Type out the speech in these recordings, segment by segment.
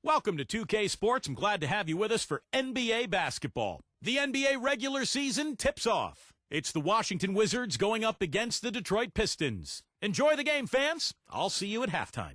Welcome to 2K Sports. I'm glad to have you with us for NBA basketball. The NBA regular season tips off. It's the Washington Wizards going up against the Detroit Pistons. Enjoy the game, fans. I'll see you at halftime.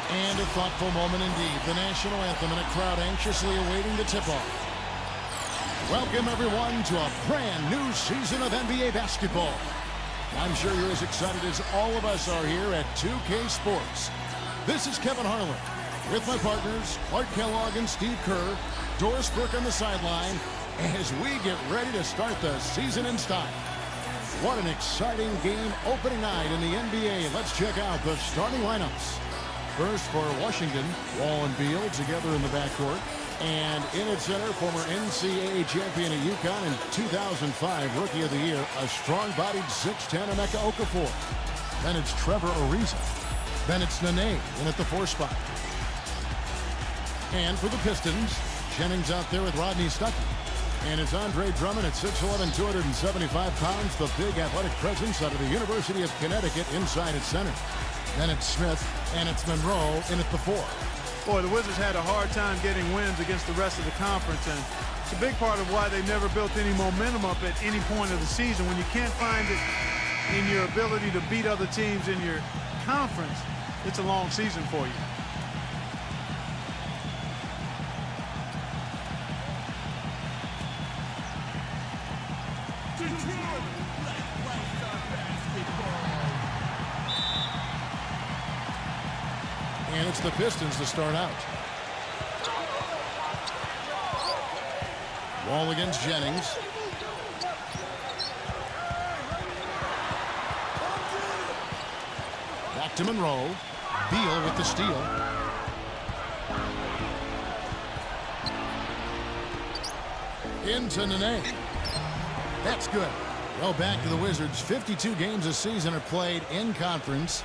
And a thoughtful moment indeed. The national anthem and a crowd anxiously awaiting the tip-off. Welcome, everyone, to a brand new season of NBA basketball. I'm sure you're as excited as all of us are here at 2K Sports. This is Kevin Harlan with my partners, Clark Kellogg and Steve Kerr, Doris Burke on the sideline, as we get ready to start the season in style. What an exciting game opening night in the NBA. Let's check out the starting lineups. First for Washington, Wall and Beal together in the backcourt. And in its center, former NCAA champion at UConn in 2005, Rookie of the Year, a strong-bodied 6'10" Emeka Okafor. Then it's Trevor Ariza. Then it's Nene in at the 4 spot. And for the Pistons, Jennings out there with Rodney Stuckey. And it's Andre Drummond at 6'11", 275 pounds, the big athletic presence out of the University of Connecticut inside at center. Then it's Smith, and it's Monroe in at the 4. Boy, the Wizards had a hard time getting wins against the rest of the conference, and it's a big part of why they never built any momentum up at any point of the season. When you can't find it in your ability to beat other teams in your conference, it's a long season for you. And it's the Pistons to start out. Wall against Jennings. Back to Monroe. Beal with the steal. Into Nene. That's good. Well, back to the Wizards. 52 games this season are played in conference.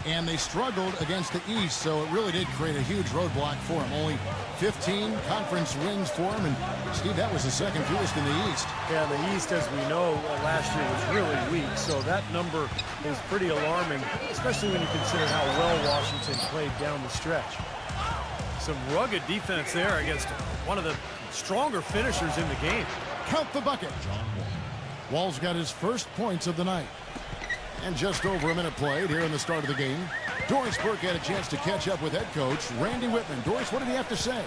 And they struggled against the East, so it really did create a huge roadblock for them. Only 15 conference wins for them, and Steve, that was the second fewest in the East. Yeah, the East, as we know, last year was really weak, so that number is pretty alarming, especially when you consider how well Washington played down the stretch. Some rugged defense there against one of the stronger finishers in the game. Count the bucket. Wall's got his first points of the night. And just over a minute played here in the start of the game. Doris Burke had a chance to catch up with head coach Randy Whitman. Doris, what did he have to say?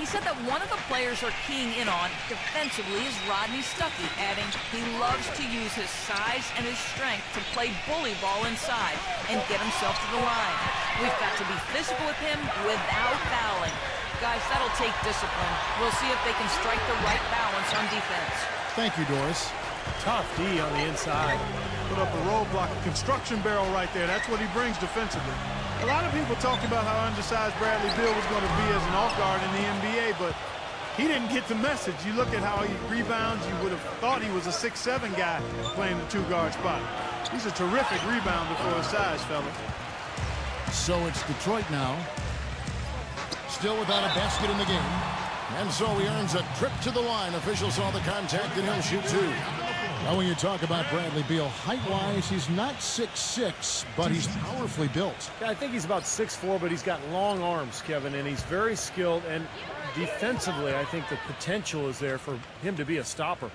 He said that one of the players are keying in on defensively is Rodney Stuckey, adding he loves to use his size and his strength to play bully ball inside and get himself to the line. We've got to be physical with him without fouling. Guys, that'll take discipline. We'll see if they can strike the right balance on defense. Thank you, Doris. Tough D on the inside. Put up a roadblock, a construction barrel right there. That's what he brings defensively. A lot of people talked about how undersized Bradley Beal was going to be as an off guard in the NBA, but he didn't get the message. You look at how he rebounds, you would have thought he was a 6'7" guy playing the 2-guard spot. He's a terrific rebounder for his size, fella. So it's Detroit now. Still without a basket in the game. And so he earns a trip to the line. Officials saw the contact, and he'll shoot 2. Now, when you talk about Bradley Beal, height-wise, he's not 6'6", but he's powerfully built. Yeah, I think he's about 6'4", but he's got long arms, Kevin, and he's very skilled. And defensively, I think the potential is there for him to be a stopper.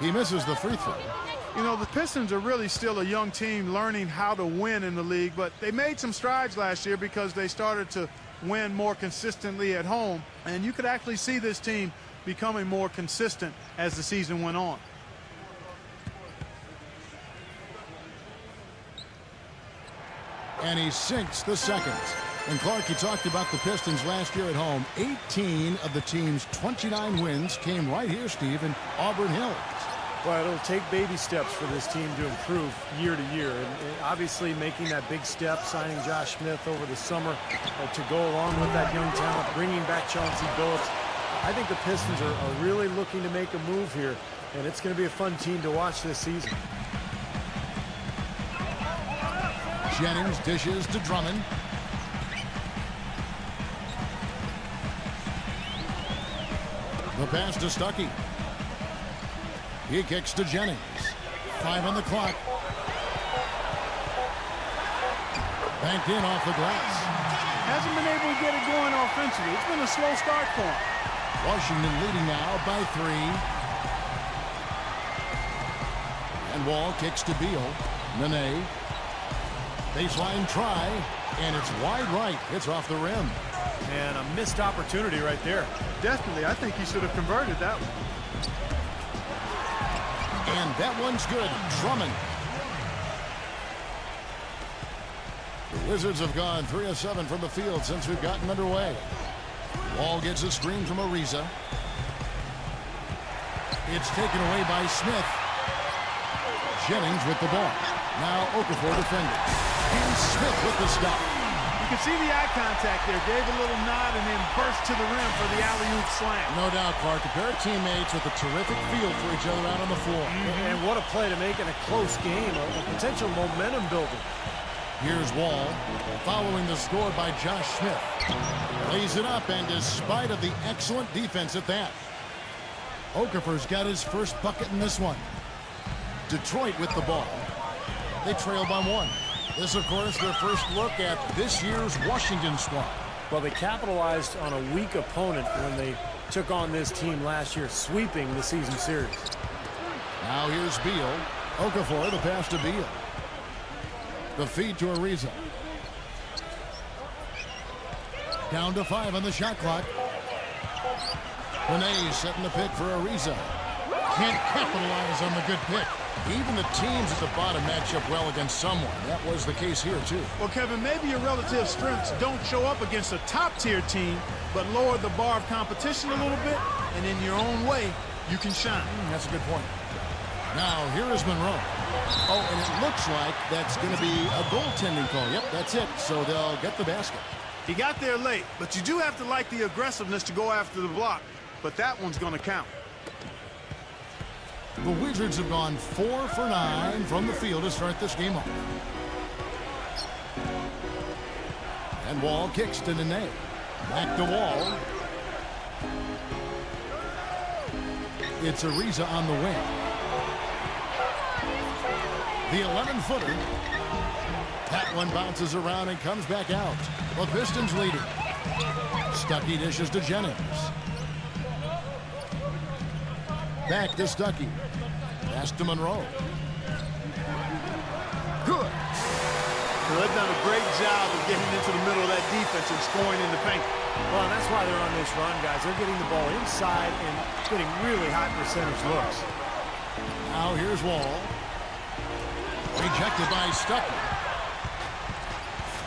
He misses the free throw. You know, the Pistons are really still a young team learning how to win in the league, but they made some strides last year because they started to win more consistently at home. And you could actually see this team becoming more consistent as the season went on. And he sinks the second. And Clark, you talked about the Pistons last year at home. 18 of the team's 29 wins came right here, Steve, in Auburn Hills. Well, it'll take baby steps for this team to improve year to year. And obviously making that big step, signing Josh Smith over the summer to go along with that young talent, bringing back Chauncey Billups. I think the Pistons are really looking to make a move here, and it's going to be a fun team to watch this season. Jennings dishes to Drummond. The pass to Stuckey. He kicks to Jennings. 5 on the clock. Banked in off the glass. Hasn't been able to get it going offensively. It's been a slow start for him. Washington leading now by 3. And Wall kicks to Beal. Nene. Baseline try. And it's wide right. It's off the rim. And a missed opportunity right there. Definitely. I think he should have converted that one. And that one's good. Drummond. The Wizards have gone 3 of 7 from the field since we've gotten underway. Wall gets a screen from Ariza. It's taken away by Smith. Jennings with the ball. Now Okafor defending. And Smith with the stop. You can see the eye contact there. Gave a little nod and then burst to the rim for the alley-oop slam. No doubt, Clark. A pair of teammates with a terrific feel for each other out on the floor. And what a play to make in a close game. A potential momentum builder. Here's Wall, following the score by Josh Smith. Lays it up, and despite of the excellent defense at that, Okafor's got his first bucket in this one. Detroit with the ball. They trail by 1. This, of course, their first look at this year's Washington squad. Well, they capitalized on a weak opponent when they took on this team last year, sweeping the season series. Now here's Beal. Okafor, the pass to Beal. The feed to Ariza. Down to 5 on the shot clock. Nene setting the pick for Ariza. Can't capitalize on the good pick. Even the teams at the bottom match up well against someone. That was the case here, too. Well, Kevin, maybe your relative strengths don't show up against a top-tier team, but lower the bar of competition a little bit, and in your own way, you can shine. That's a good point. Now, here is Monroe. Oh, and it looks like that's going to be a goaltending call. Yep, that's it. So they'll get the basket. He got there late, but you do have to like the aggressiveness to go after the block. But that one's going to count. The Wizards have gone 4 for 9 from the field to start this game off. And Wall kicks to Nene. Back to Wall. It's Ariza on the wing. The 11-footer. That one bounces around and comes back out. The Pistons leading. Stuckey dishes to Jennings. Back to Stuckey. Pass to Monroe. Good. So they've done a great job of getting into the middle of that defense and scoring in the paint. Well, and that's why they're on this run, guys. They're getting the ball inside and getting really high percentage looks. Now here's Wall. Rejected by Stuckey.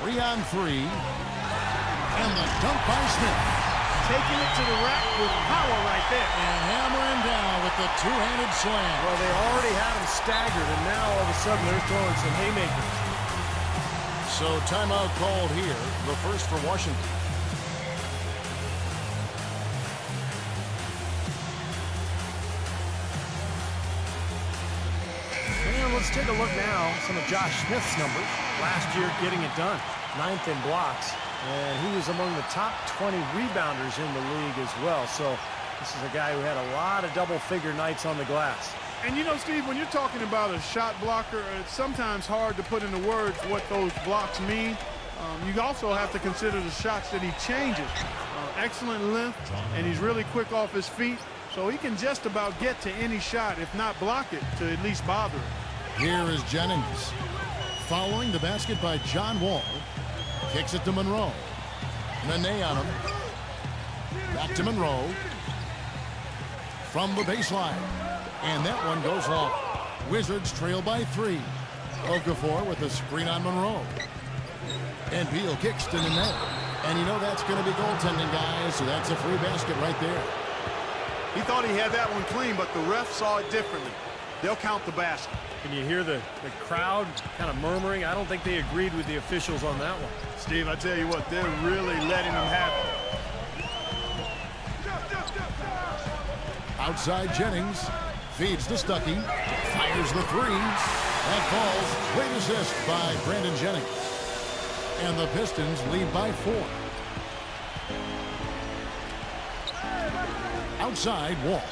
3 on 3. And the dunk by Smith. Taking it to the rack with power right there. And hammering down with the two-handed slam. Well, they already had him staggered, and now all of a sudden they're throwing some haymakers. So timeout called here, the first for Washington. And let's take a look now at some of Josh Smith's numbers. Last year getting it done. 9th in blocks. And he was among the top 20 rebounders in the league as well. So this is a guy who had a lot of double-figure nights on the glass. And you know, Steve, when you're talking about a shot blocker, it's sometimes hard to put into words what those blocks mean. You also have to consider the shots that he changes. Excellent length, and he's really quick off his feet. So he can just about get to any shot, if not block it, to at least bother it. Here is Jennings. Following the basket by John Wall. Kicks it to Monroe. Nene on him. Back to Monroe. From the baseline. And that one goes long. Wizards trail by 3. Okafor with a screen on Monroe. And Beal kicks to Nene. And you know that's going to be goaltending, guys, so that's a free basket right there. He thought he had that one clean, but the ref saw it differently. they'll count the basket. Can you hear the crowd kind of murmuring? I don't think they agreed with the officials on that one. Steve, I tell you what, they're really letting them have it. Outside Jennings. Feeds to Stuckey. Fires the three. That falls. Great assist by Brandon Jennings. And the Pistons lead by 4. Outside Wall.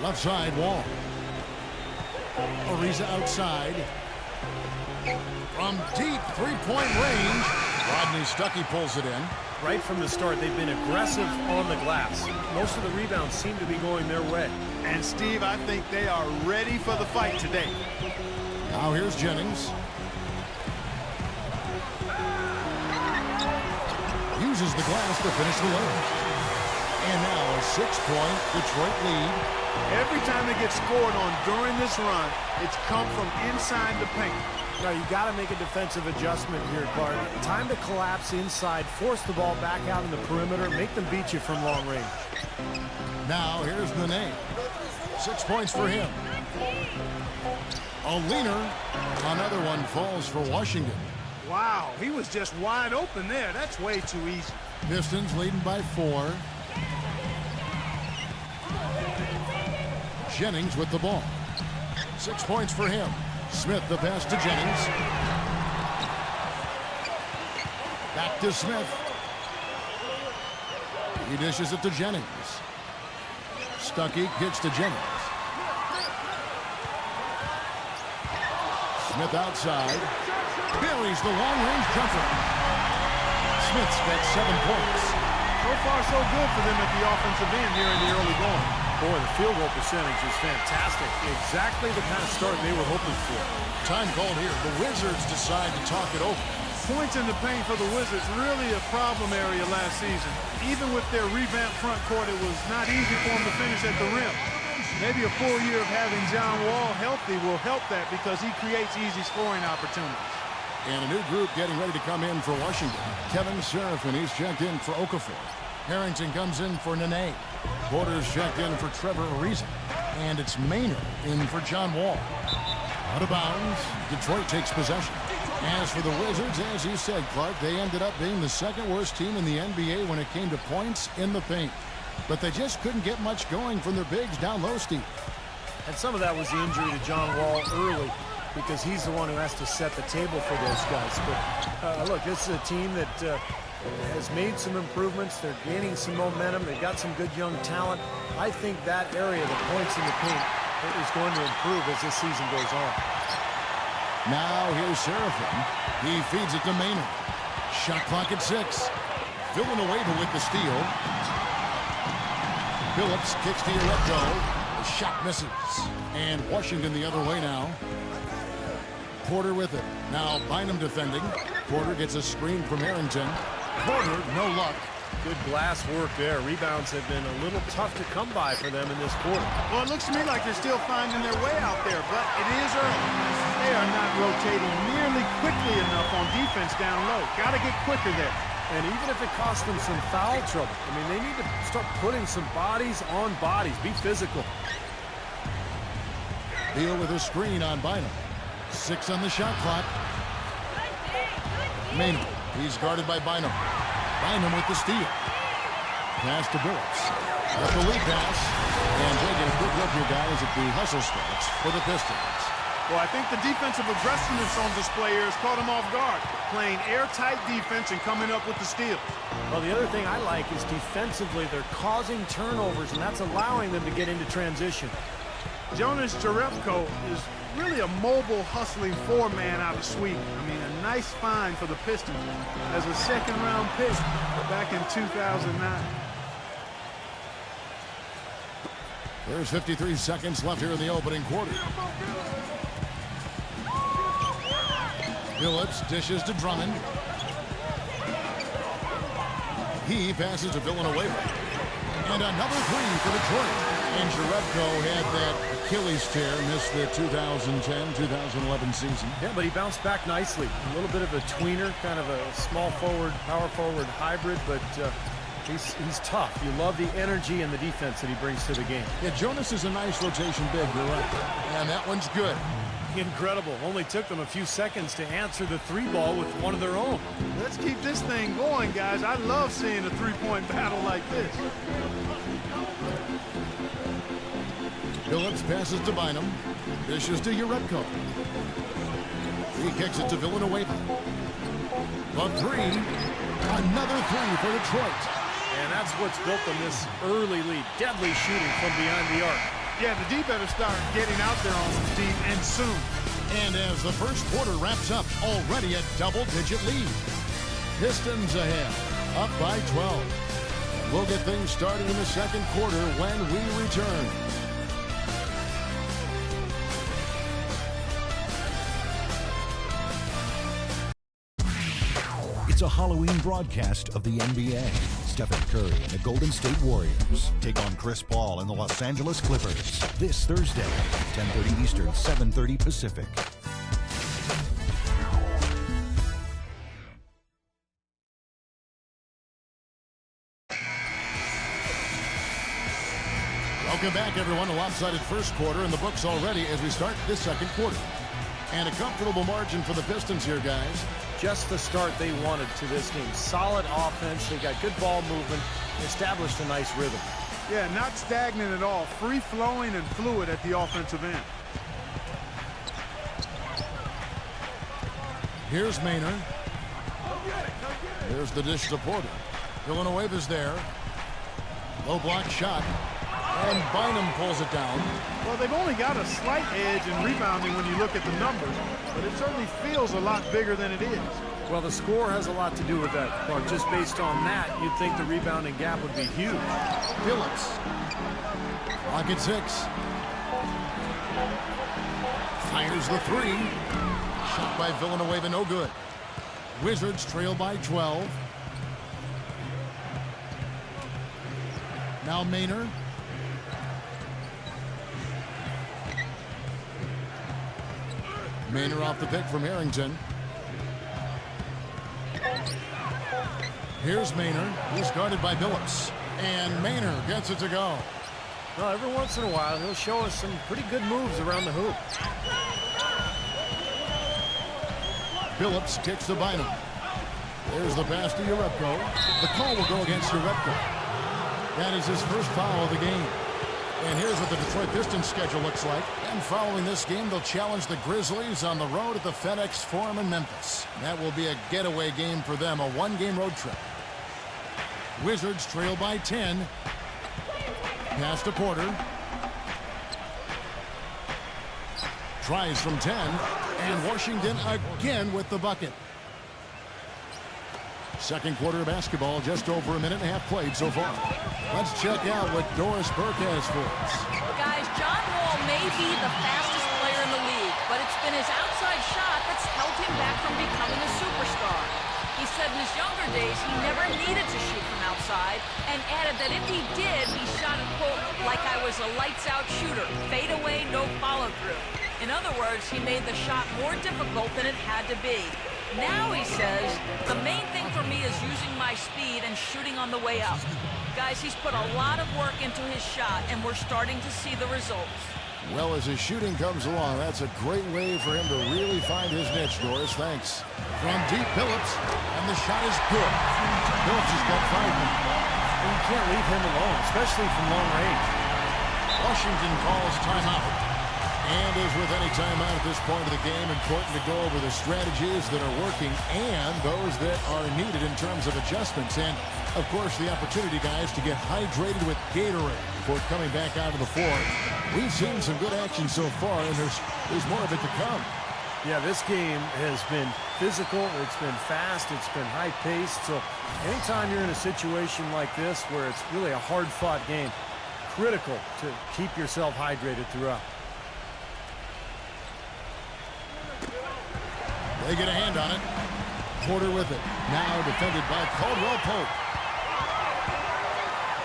Left side Wall. Ariza outside. From deep three-point range, Rodney Stuckey pulls it in. Right from the start, they've been aggressive on the glass. Most of the rebounds seem to be going their way. And Steve, I think they are ready for the fight today. Now here's Jennings. Uses the glass to finish the layup. And now a 6-point Detroit lead. Every time they get scored on during this run, it's come from inside the paint. Now, you got to make a defensive adjustment here, Clark. Time to collapse inside, force the ball back out in the perimeter, make them beat you from long range. Now here's Nene. 6 points for him. A leaner. Another one falls for Washington. Wow, he was just wide open there. That's way too easy. Pistons leading by 4. Jennings with the ball. 6 points for him. Smith the pass to Jennings. Back to Smith. He dishes it to Jennings. Stuckey kicks to Jennings. Smith outside. Buries the long-range jumper. Smith's got 7 points. So far, so good for them at the offensive end here in the early going. Boy, the field goal percentage is fantastic. Exactly the kind of start they were hoping for. Time called here. The Wizards decide to talk it over. Points in the paint for the Wizards, really a problem area last season. Even with their revamped front court, it was not easy for them to finish at the rim. Maybe a full year of having John Wall healthy will help that because he creates easy scoring opportunities. And a new group getting ready to come in for Washington. Kevin Serafin, he's checked in for Okafor. Harrington comes in for Nene. Porter's checked in for Trevor Ariza. And it's Maynard in for John Wall. Out of bounds, Detroit takes possession. As for the Wizards, as you said, Clark, they ended up being the second worst team in the NBA when it came to points in the paint. But they just couldn't get much going from their bigs down low, Steve. And some of that was the injury to John Wall early because he's the one who has to set the table for those guys. But look, this is a team that has made some improvements. They're gaining some momentum. They've got some good young talent. I think that area, the points in the paint, is going to improve as this season goes on. Now here's Serafin. He feeds it to Maynard. Shot clock at 6. Villanueva with the steal. Phillips kicks to your left toe. The shot misses. And Washington the other way now. Porter with it. Now Bynum defending. Porter gets a screen from Harrington. Porter, no luck. Good glass work there. Rebounds have been a little tough to come by for them in this quarter. Well, it looks to me like they're still finding their way out there, but it is early. They are not rotating nearly quickly enough on defense down low. Got to get quicker there. And even if it costs them some foul trouble, I mean, they need to start putting some bodies on bodies. Be physical. Beal with a screen on Bynum. 6 on the shot clock. Maynard. He's guarded by Bynum. Bynum with the steal. Pass to Billups. That's the lead pass. And taking a quick look here, guys, at the hustle stats for the Pistons. Well, I think the defensive aggressiveness on display here has caught them off guard. Playing airtight defense and coming up with the steal. Well, the other thing I like is defensively they're causing turnovers, and that's allowing them to get into transition. Jonas Jerebko is really a mobile, hustling 4-man out of Sweden. I mean, a nice find for the Pistons as a second-round pick back in 2009. There's 53 seconds left here in the opening quarter. Phillips dishes to Drummond. He passes to Villanueva. And another three for Detroit. And Jerebko had that Achilles tear, missed the 2010-2011 season. Yeah, but he bounced back nicely. A little bit of a tweener, kind of a small forward, power forward hybrid, but he's tough. You love the energy and the defense that he brings to the game. Yeah, Jonas is a nice rotation big, you're right. And that one's good. Incredible. Only took them a few seconds to answer the three ball with one of their own. Let's keep this thing going, guys. I love seeing a three-point battle like this. Phillips passes to Bynum. Dishes to Jerebko. He kicks it to Villanueva. The three. Another three for Detroit. And that's what's built them this early lead. Deadly shooting from behind the arc. Yeah, the D better start getting out there on them, Steve, and soon. And as the first quarter wraps up, already a double-digit lead. Pistons ahead, up by 12. We'll get things started in the second quarter when we return. It's a Halloween broadcast of the NBA. Stephen Curry and the Golden State Warriors take on Chris Paul and the Los Angeles Clippers this Thursday, 10:30 Eastern, 7:30 Pacific. Welcome back, everyone. A lopsided first quarter in the books already as we start this second quarter. And a comfortable margin for the Pistons here, guys. Just the start they wanted to this game. Solid offense. They got good ball movement. Established a nice rhythm. Yeah, not stagnant at all. Free-flowing and fluid at the offensive end. Here's Maynard. There's the dish to Porter. Villanueva's there. Low block shot. And Bynum pulls it down. Well, they've only got a slight edge in rebounding when you look at the numbers, but it certainly feels a lot bigger than it is. Well, the score has a lot to do with that, Clark. Just based on that, you'd think the rebounding gap would be huge. Phillips. Clock at 6. Fires the three. Shot by Villanueva, no good. Wizards trail by 12. Now Maynard. Maynard off the pick from Harrington. Here's Maynard. He's guarded by Phillips. And Maynard gets it to go. Well, every once in a while, he'll show us some pretty good moves around the hoop. Phillips kicks to Bynum. There's the pass to Jerebko. The call will go against Jerebko. That is his first foul of the game. And here's what the Detroit Pistons schedule looks like. And following this game, they'll challenge the Grizzlies on the road at the FedEx Forum in Memphis. That will be a getaway game for them, a one-game road trip. Wizards trail by 10. Pass to Porter. Tries from 10. And Washington again with the bucket. Second quarter of basketball, just over a minute and a half played so far. Let's check out what Doris Burke has for us. Guys, John Wall may be the fastest player in the league, but it's been his outside shot that's held him back from becoming a superstar. He said in his younger days he never needed to shoot from outside, and added that if he did, he shot it, quote, like I was a lights-out shooter, fade away, no follow-through. In other words, he made the shot more difficult than it had to be. Now, he says, the main thing for me is using my speed and shooting on the way up. Guys, he's put a lot of work into his shot, and we're starting to see the results. Well, as his shooting comes along, that's a great way for him to really find his niche, Doris. Thanks. From deep, Phillips, and the shot is good. Phillips has got 5 now. And you can't leave him alone, especially from long range. Washington calls timeout. And as with any timeout at this point of the game, important to go over the strategies that are working and those that are needed in terms of adjustments. And, of course, the opportunity, guys, to get hydrated with Gatorade before coming back out of the floor. We've seen some good action so far, and there's more of it to come. Yeah, this game has been physical. It's been fast. It's been high-paced. So anytime you're in a situation like this where it's really a hard-fought game, critical to keep yourself hydrated throughout. They get a hand on it. Porter with it. Now defended by Caldwell Pope.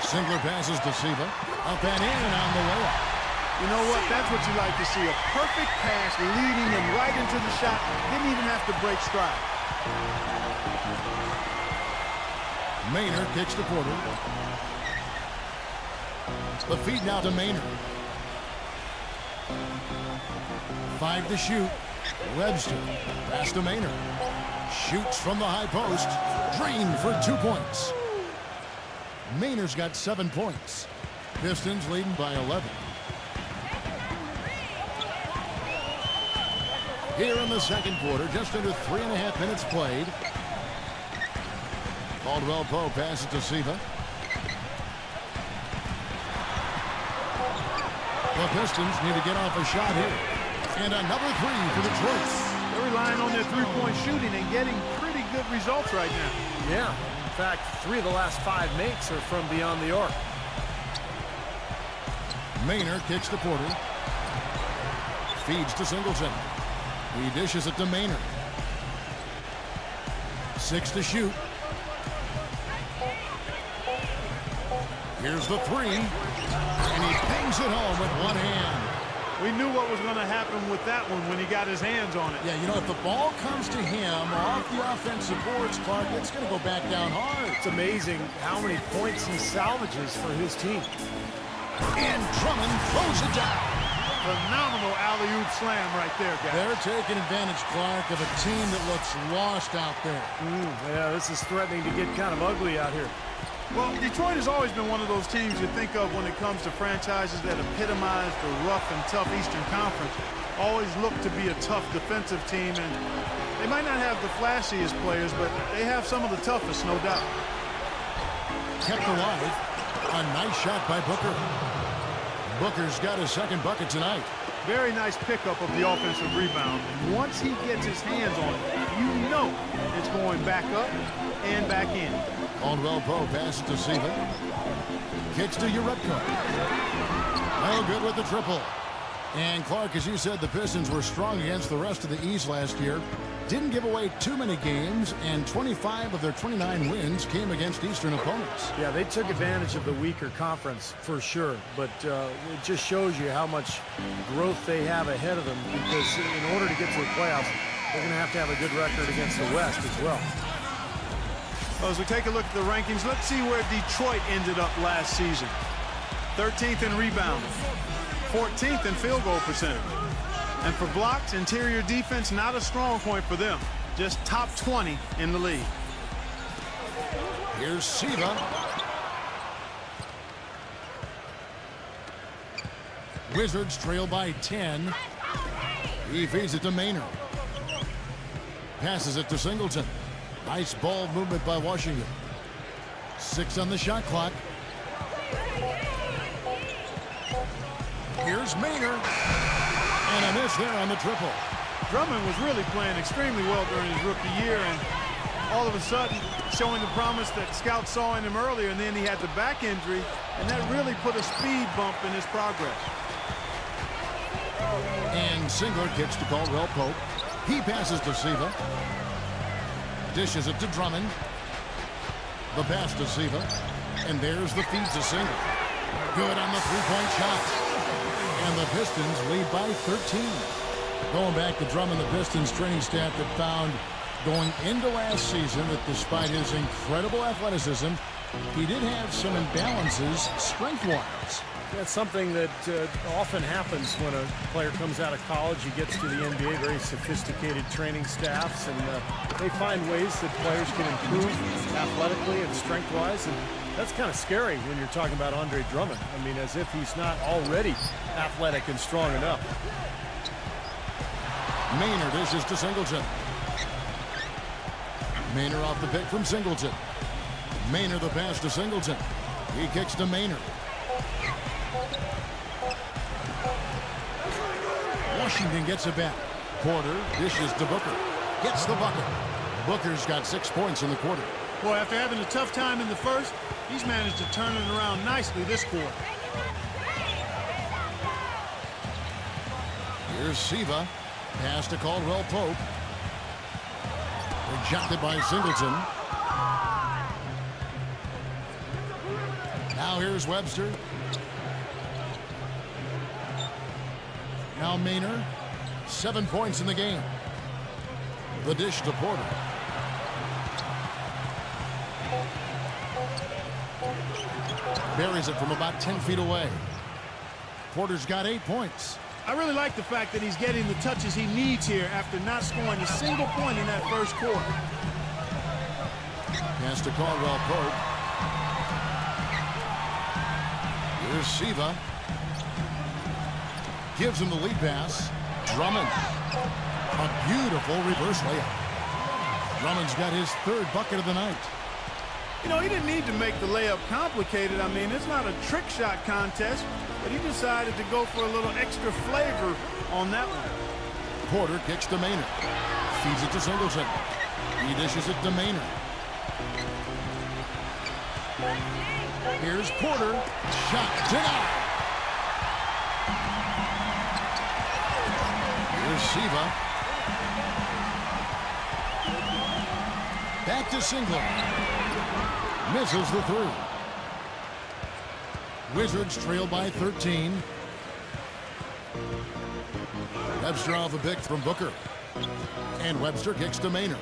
Singler passes to Siva. Up and in on the way up. You know what? That's what you like to see. A perfect pass leading him right into the shot. Didn't even have to break stride. Maynard kicks to Porter. The feed now to Maynard. 5 to shoot. Webster. Pass to Maynard. Shoots from the high post. Drained for 2 points. Maynard's got 7 points. Pistons leading by 11. Here in the second quarter, just under 3.5 minutes played. Caldwell Pope passes to Siva. The Pistons need to get off a shot here. And another three for Detroit. They're relying on their three-point shooting and getting pretty good results right now. Yeah, in fact, 3 of the last 5 makes are from beyond the arc. Maynard kicks to Porter. Feeds to Singleton. He dishes it to Maynard. 6 to shoot. Here's the three. And he bangs it home with one hand. We knew what was going to happen with that one when he got his hands on it. Yeah, you know, if the ball comes to him off the offensive boards, Clark, it's going to go back down hard. It's amazing how many points he salvages for his team. And Drummond throws it down. Phenomenal alley-oop slam right there, guys. They're taking advantage, Clark, of a team that looks lost out there. Yeah, this is threatening to get kind of ugly out here. Well, Detroit has always been one of those teams you think of when it comes to franchises that epitomize the rough and tough Eastern Conference. Always look to be a tough defensive team, and they might not have the flashiest players, but they have some of the toughest, no doubt. Kept alive. A nice shot by Booker. Booker's got his second bucket tonight. Very nice pickup of the offensive rebound. And once he gets his hands on it, you know it's going back up and back in. Caldwell Pope passes to Siva. Kicks to Uretka. No good with the triple. And Clark, as you said, the Pistons were strong against the rest of the East last year. Didn't give away too many games, and 25 of their 29 wins came against Eastern opponents. Yeah, they took advantage of the weaker conference for sure, but it just shows you how much growth they have ahead of them, because in order to get to the playoffs, they're going to have a good record against the West as well. Well, as we take a look at the rankings, let's see where Detroit ended up last season. 13th in rebounding, 14th in field goal percentage. And for blocks, interior defense, not a strong point for them. Just top 20 in the league. Here's Siva. Wizards trail by 10. He feeds it to Maynard. Passes it to Singleton. Nice ball movement by Washington. 6 on the shot clock. Here's Maynard. And a miss there on the triple. Drummond was really playing extremely well during his rookie year, and all of a sudden showing the promise that scouts saw in him earlier, and then he had the back injury, and that really put a speed bump in his progress. And Singler kicks to Caldwell Pope. He passes to Siva. Dishes it to Drummond. The pass to Siva. And there's the feed to Singler. Good on the three-point shot. And the Pistons lead by 13. Going back to Drummond, the Pistons training staff that found going into last season that despite his incredible athleticism, he did have some imbalances strength-wise. That's something that often happens when a player comes out of college. He gets to the NBA, very sophisticated training staffs, and they find ways that players can improve athletically and strength-wise, and that's kind of scary when you're talking about Andre Drummond. I mean, as if he's not already athletic and strong enough. Maynard dishes to Singleton. Maynard off the pick from Singleton. Maynard the pass to Singleton. He kicks to Maynard. Washington gets it back. Porter dishes to Booker. Gets the bucket. Booker's got 6 points in the quarter. Boy, after having a tough time in the first, he's managed to turn it around nicely this quarter. Here's Siva. Pass to Caldwell Pope. Rejected by Singleton. Now Now here's Webster. Now Maynard. 7 points in the game. The dish to Porter. Buries it from about 10 feet away. Porter's got 8 points. I really like the fact that he's getting the touches he needs here after not scoring a single point in that first quarter. Pass to Caldwell Pope. Here's Siva. Gives him the lead pass. Drummond. A beautiful reverse layup. Drummond's got his 3rd bucket of the night. You know, he didn't need to make the layup complicated. I mean, it's not a trick shot contest, but he decided to go for a little extra flavor on that one. Porter kicks to Maynard. Feeds it to Singleton. He dishes it to Maynard. Here's Porter. Shot denied. Here's Siva. Back to Singleton. Misses the 3. Wizards trail by 13. Webster off a pick from Booker. And Webster kicks to Maynard.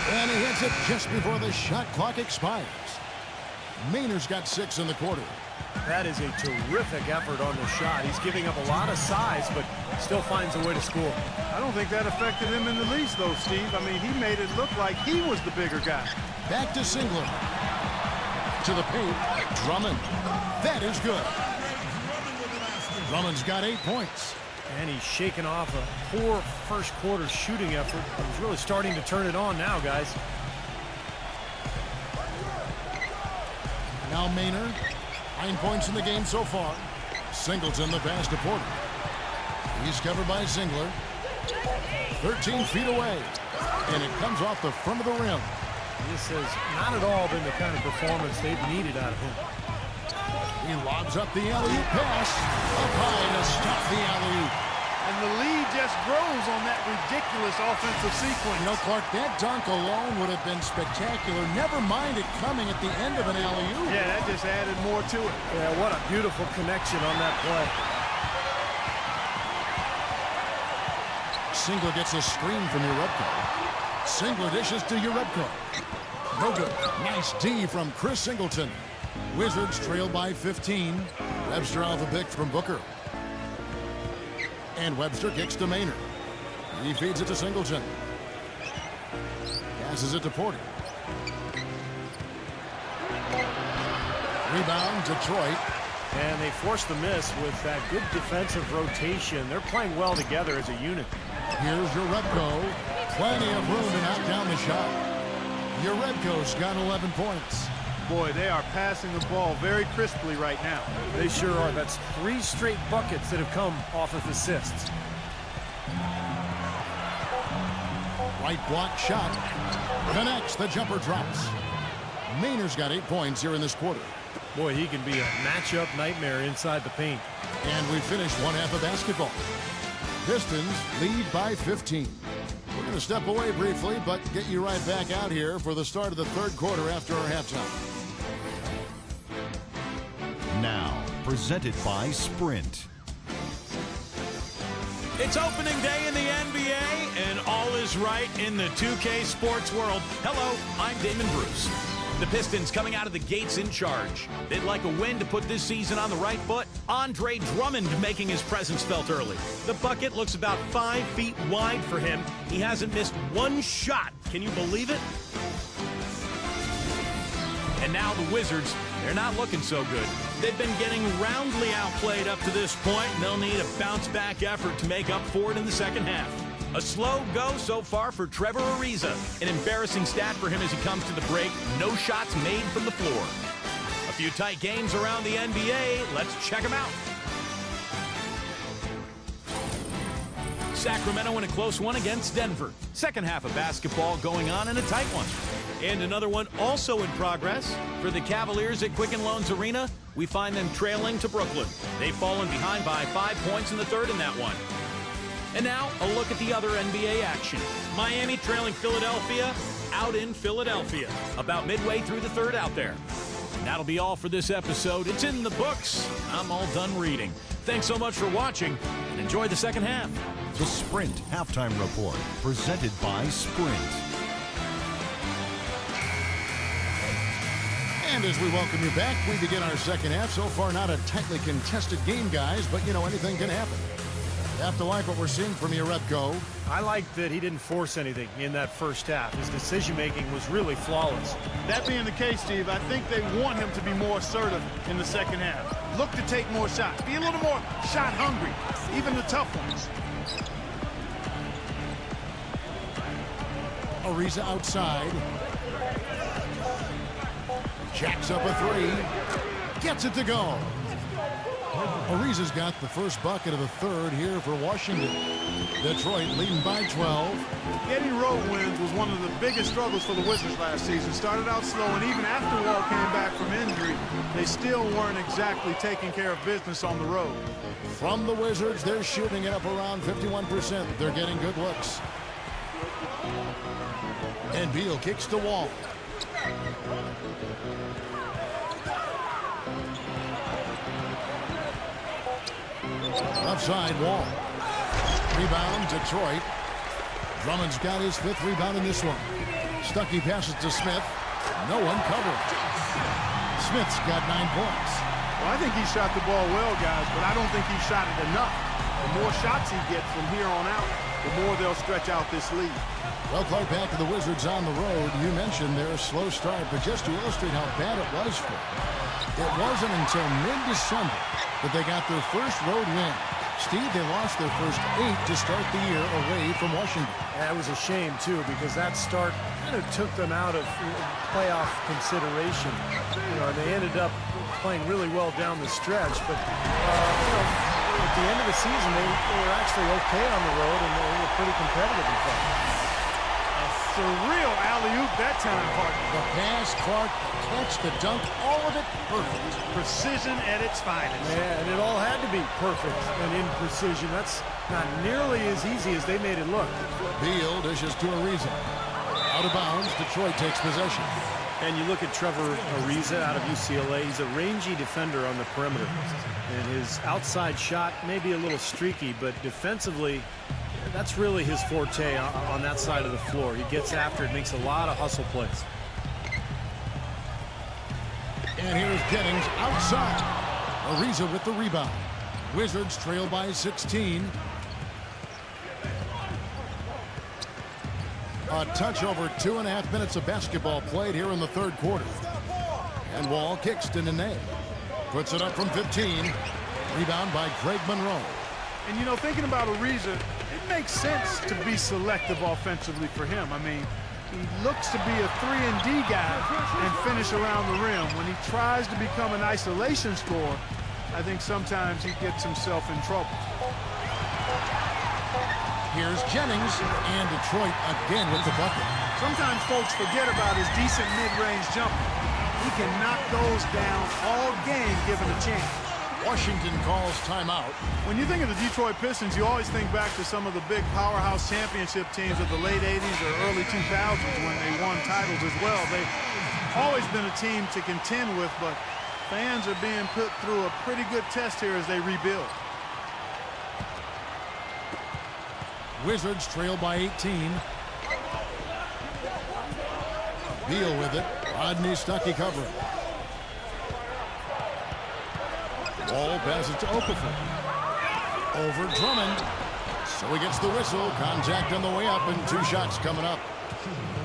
And he hits it just before the shot clock expires. Maynard's got 6 in the quarter. That is a terrific effort on the shot. He's giving up a lot of size, but still finds a way to score. I don't think that affected him in the least, though, Steve. I mean, he made it look like he was the bigger guy. Back to Singleton. To the paint. Drummond. That is good. Drummond's got 8 points. And he's shaken off a poor first quarter shooting effort. He's really starting to turn it on now, guys. Now Maynard. 9 points in the game so far. Singleton the pass to Porter. He's covered by Singler. 13 feet away. And it comes off the front of the rim. This has not at all been the kind of performance they've needed out of him. He lobs up the alley-oop pass. Up high to stop the alley-oop. And the lead just grows on that ridiculous offensive sequence. You know, Clark, that dunk alone would have been spectacular. Never mind it coming at the end of an alley-oop. Yeah, that just added more to it. Yeah, what a beautiful connection on that play. Singler gets a screen from Urebko. Singler dishes to Urebko. No good. Nice D from Chris Singleton. Wizards trail by 15. Webster off a pick from Booker. And Webster kicks to Maynard. He feeds it to Singleton. Passes it to Porter. Rebound, Detroit. And they force the miss with that good defensive rotation. They're playing well together as a unit. Here's Urebko. Plenty of room to knock down the shot. Urebko's got 11 points. Boy, they are passing the ball very crisply right now. They sure are. That's 3 straight buckets that have come off of assists. Right block shot. Connects. The jumper drops. Maynard's got 8 points here in this quarter. Boy, he can be a matchup nightmare inside the paint. And we finish one half of basketball. Pistons lead by 15. We're going to step away briefly, but get you right back out here for the start of the 3rd quarter after our halftime. Now, presented by Sprint. It's opening day in the NBA, and all is right in the 2K sports world. Hello, I'm Damon Bruce. The Pistons coming out of the gates in charge. They'd like a win to put this season on the right foot. Andre Drummond making his presence felt early. The bucket looks about 5 feet wide for him. He hasn't missed one shot. Can you believe it? And now the Wizards, they're not looking so good. They've been getting roundly outplayed up to this point, and they'll need a bounce-back effort to make up for it in the second half. A slow go so far for Trevor Ariza. An embarrassing stat for him as he comes to the break. No shots made from the floor. A few tight games around the NBA. Let's check them out. Sacramento in a close one against Denver. Second half of basketball going on in a tight one. And another one also in progress. For the Cavaliers at Quicken Loans Arena, we find them trailing to Brooklyn. They've fallen behind by 5 points in the third in that one. And now, a look at the other NBA action. Miami trailing Philadelphia out in Philadelphia. About midway through the third out there. And that'll be all for this episode. It's in the books. I'm all done reading. Thanks so much for watching, and enjoy the second half. The Sprint Halftime Report, presented by Sprint. And as we welcome you back, we begin our second half. So far, not a tightly contested game, guys, but, you know, anything can happen. You have to like what we're seeing from Yerepko. I like that he didn't force anything in that first half. His decision-making was really flawless. That being the case, Steve, I think they want him to be more assertive in the second half. Look to take more shots. Be a little more shot hungry, even the tough ones. Ariza outside. Jacks up a three. Gets it to go. Ariza's got the first bucket of the third here for Washington. Detroit leading by 12. Getting road wins was one of the biggest struggles for the Wizards last season. Started out slow, and even after Wall came back from injury, they still weren't exactly taking care of business on the road. From the Wizards, they're shooting it up around 51%. They're getting good looks. And Beal kicks to Wall. Left side, Wall. Rebound, Detroit. Drummond's got his fifth rebound in this one. Stuckey passes to Smith. No one covered. Smith's got 9 points. Well, I think he shot the ball well, guys, but I don't think he shot it enough. The more shots he gets from here on out, the more they'll stretch out this lead. Well, Clark, back to the Wizards on the road. You mentioned their slow start, but just to illustrate how bad it was for them, it wasn't until mid-December that they got their first road win. Steve, they lost their first 8 to start the year away from Washington. That was a shame, too, because that start kind of took them out of playoff consideration. You know, they ended up playing really well down the stretch, but, you know, at the end of the season, they were actually okay on the road, and they were pretty competitive in fact. Surreal alley-oop that time, partner. The pass, Clark, catch, the dunk, all of it perfect. Precision at its finest. Yeah, and it all had to be perfect and in precision. That's not nearly as easy as they made it look. Beal dishes to Ariza. Out of bounds, Detroit takes possession. And you look at Trevor Ariza out of UCLA. He's a rangy defender on the perimeter. And his outside shot may be a little streaky, but defensively, that's really his forte on that side of the floor. He gets after it, makes a lot of hustle plays. And here's Jennings outside. Ariza with the rebound. Wizards trail by 16. A touch over 2.5 minutes of basketball played here in the third quarter. And Wall kicks to Nene. Puts it up from 15. Rebound by Greg Monroe. And, you know, thinking about Ariza, it makes sense to be selective offensively for him. I mean, he looks to be a 3-and-D guy and finish around the rim. When he tries to become an isolation scorer, I think sometimes he gets himself in trouble. Here's Jennings, and Detroit again with the bucket. Sometimes folks forget about his decent mid-range jumper. He can knock those down all game given a chance. Washington calls timeout. When you think of the Detroit Pistons, you always think back to some of the big powerhouse championship teams of the late 80s or early 2000s when they won titles as well. They've always been a team to contend with, but fans are being put through a pretty good test here as they rebuild. Wizards trail by 18. Beal with it. Rodney Stuckey covering. Wall passes to Okafor. Over Drummond. So he gets the whistle. Contact on the way up and 2 shots coming up.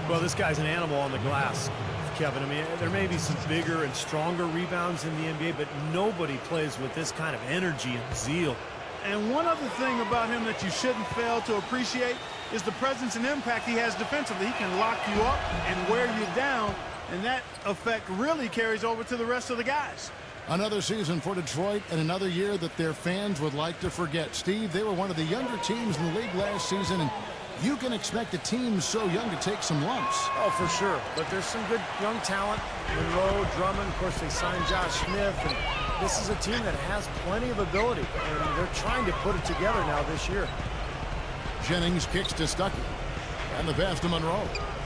Well, this guy's an animal on the glass, Kevin. I mean, there may be some bigger and stronger rebounds in the NBA, but nobody plays with this kind of energy and zeal. And one other thing about him that you shouldn't fail to appreciate is the presence and impact he has defensively. He can lock you up and wear you down, and that effect really carries over to the rest of the guys. Another season for Detroit and another year that their fans would like to forget. Steve, they were one of the younger teams in the league last season, and you can expect a team so young to take some lumps. Oh, for sure. But there's some good young talent. Monroe, Drummond, of course, they signed Josh Smith, and this is a team that has plenty of ability, and they're trying to put it together now this year. Jennings kicks to Stuckey. And the pass to Monroe.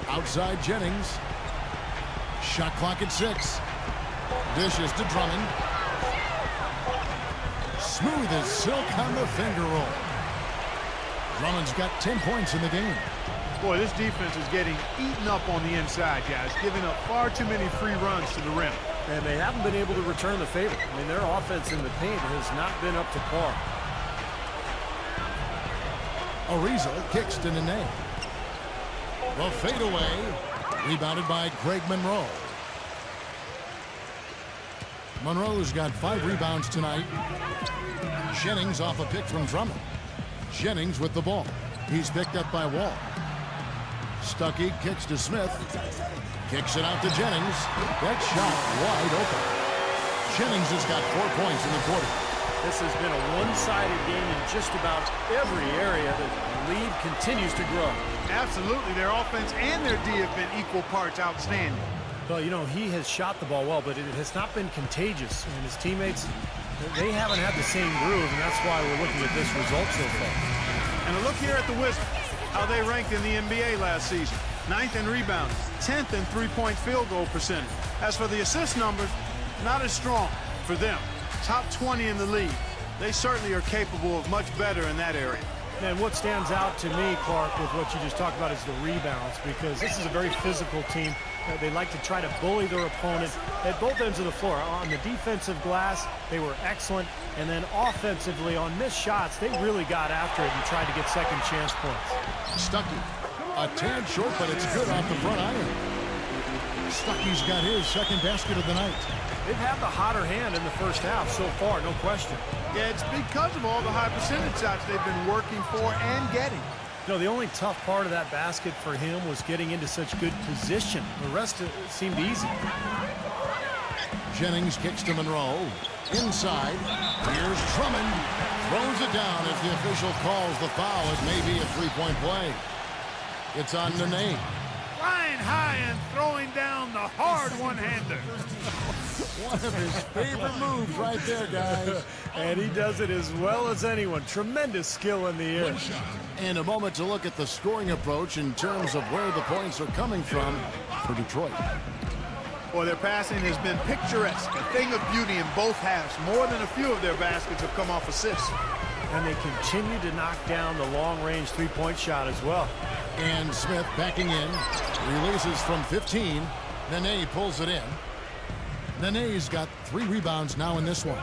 Outside Jennings. Shot clock at 6. Dishes to Drummond. Smooth as silk on the finger roll. Drummond's got 10 points in the game. Boy, this defense is getting eaten up on the inside, guys, giving up far too many free runs to the rim. And they haven't been able to return the favor. I mean, their offense in the paint has not been up to par. Ariza kicks to Nene. The fadeaway, rebounded by Greg Monroe. Monroe's got 5 rebounds tonight. Jennings off a pick from Drummond. Jennings with the ball. He's picked up by Wall. Stuckey kicks to Smith. Kicks it out to Jennings. That shot wide open. Jennings has got 4 points in the quarter. This has been a one-sided game in just about every area. The lead continues to grow. Absolutely. Their offense and their D have been equal parts outstanding. Well, you know, he has shot the ball well, but it has not been contagious. And his teammates, they haven't had the same groove, and that's why we're looking at this result so far. And a look here at the Wizards, how they ranked in the NBA last season. 9th in rebounding, 10th in three-point field goal percentage. As for the assist numbers, not as strong for them. Top 20 in the league. They certainly are capable of much better in that area. And what stands out to me, Clark, with what you just talked about is the rebounds, because this is a very physical team. They like to try to bully their opponent at both ends of the floor. On the defensive glass, they were excellent. And then offensively, on missed shots, they really got after it and tried to get second chance points. Stuckey, a tad short, but it's good off the front iron. Stuckey's got his second basket of the night. They've had the hotter hand in the first half so far, no question. Yeah, it's because of all the high percentage shots they've been working for and getting. You know, the only tough part of that basket for him was getting into such good position. The rest of it seemed easy. Jennings kicks to Monroe. Inside. Here's Drummond. Throws it down as the official calls the foul. It may be a three-point play. It's on Nene. Flying high and throwing down the hard one-hander. One of his favorite moves right there, guys. And he does it as well as anyone. Tremendous skill in the air. And a moment to look at the scoring approach in terms of where the points are coming from for Detroit. Boy, their passing has been picturesque. A thing of beauty in both halves. More than a few of their baskets have come off assists. And they continue to knock down the long-range three-point shot as well. And Smith backing in. Releases from 15. Nene pulls it in. Nene's got 3 rebounds now in this one.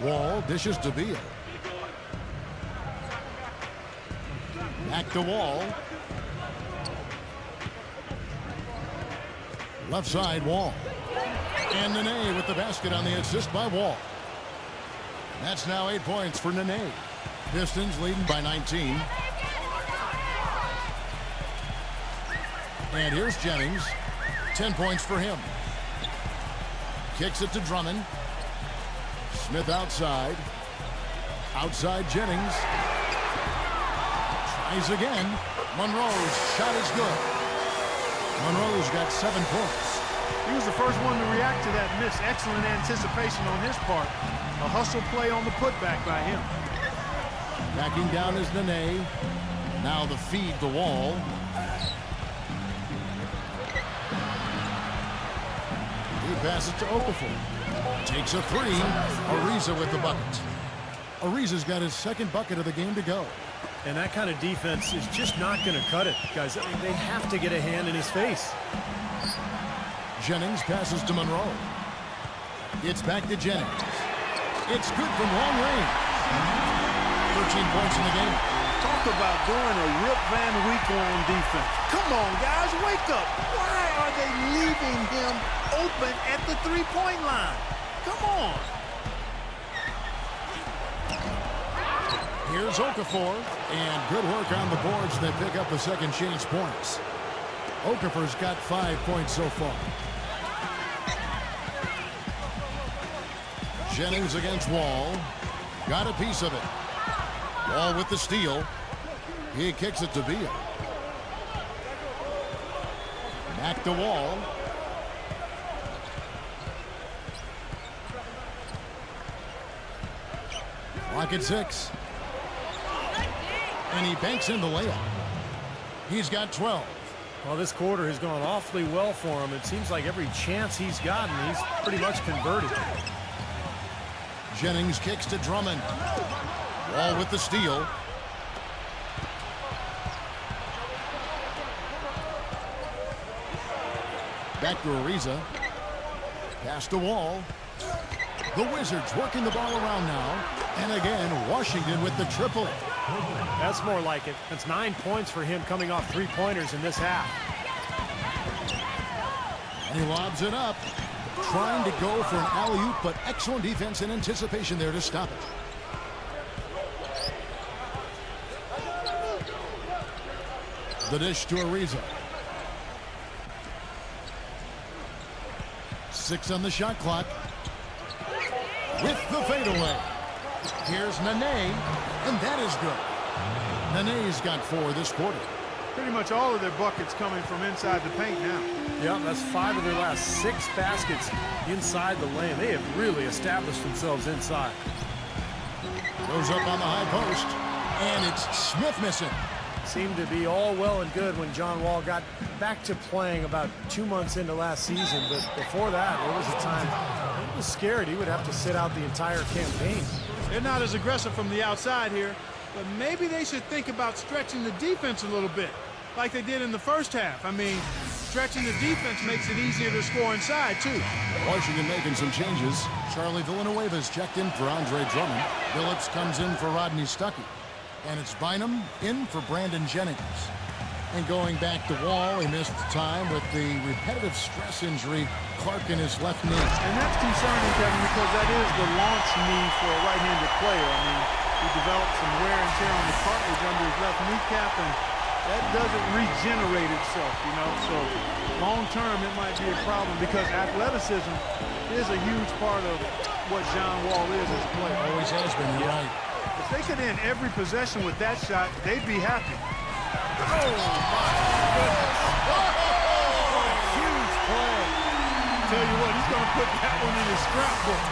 Wall dishes to Beal. Back to Wall. Left side, Wall. And Nene with the basket on the assist by Wall. That's now 8 points for Nene. Pistons leading by 19. And here's Jennings. 10 points for him. Kicks it to Drummond. Smith outside. Outside Jennings. Tries again. Monroe's shot is good. Monroe's got 7 points. He was the first one to react to that miss. Excellent anticipation on his part. A hustle play on the putback by him. Backing down is Nene. Now the feed to Wall. He passes to Okafor. Takes a 3. Ariza with the bucket. Ariza's got his second bucket of the game to go. And that kind of defense is just not going to cut it, guys. I mean, they have to get a hand in his face. Jennings passes to Monroe. It's back to Jennings. It's good from long range. 13 points in the game. Talk about doing a Rip Van Winkle on defense. Come on, guys, wake up. Why are they leaving him open at the three-point line? Come on. Here's Okafor, and good work on the boards. They pick up the second chance points. Okafor's got 5 points so far. Jennings against Wall. Got a piece of it. Wall with the steal. He kicks it to Beal. Back to Wall. Clock at 6. And he banks in the layup. He's got 12. Well, this quarter has gone awfully well for him. It seems like every chance he's gotten, he's pretty much converted. Jennings kicks to Drummond. Wall with the steal. Back to Ariza. Pass to Wall. The Wizards working the ball around now. And again, Washington with the triple. That's more like it. That's 9 points for him coming off 3-pointers in this half. And he lobs it up. Trying to go for an alley-oop, but excellent defense and anticipation there to stop it. The dish to Ariza. 6 on the shot clock. With the fadeaway. Here's Nene, and that is good. Nene's got 4 this quarter. Pretty much all of their buckets coming from inside the paint now. Yeah, that's 5 of their last 6 baskets inside the lane. They have really established themselves inside. Goes up on the high post, and it's Smith missing. Seemed to be all well and good when John Wall got back to playing about 2 months into last season, but before that, there was a time he was scared he would have to sit out the entire campaign. They're not as aggressive from the outside here, but maybe they should think about stretching the defense a little bit, like they did in the first half. I mean, stretching the defense makes it easier to score inside, too. Washington making some changes. Charlie Villanueva's checked in for Andre Drummond. Phillips comes in for Rodney Stuckey. And it's Bynum in for Brandon Jennings. And going back to Wall, he missed time with the repetitive stress injury, Clark in his left knee. And that's concerning, Kevin, because that is the launch knee for a right-handed player. I mean, he developed some wear and tear on the cartilage under his left kneecap, and that doesn't regenerate itself, you know. So long-term, it might be a problem because athleticism is a huge part of what John Wall is as a player. Always has been, you're right. If they could end every possession with that shot, they'd be happy. Oh, my goodness. Huge play. Tell you what, he's going to put that one in his scrapbook.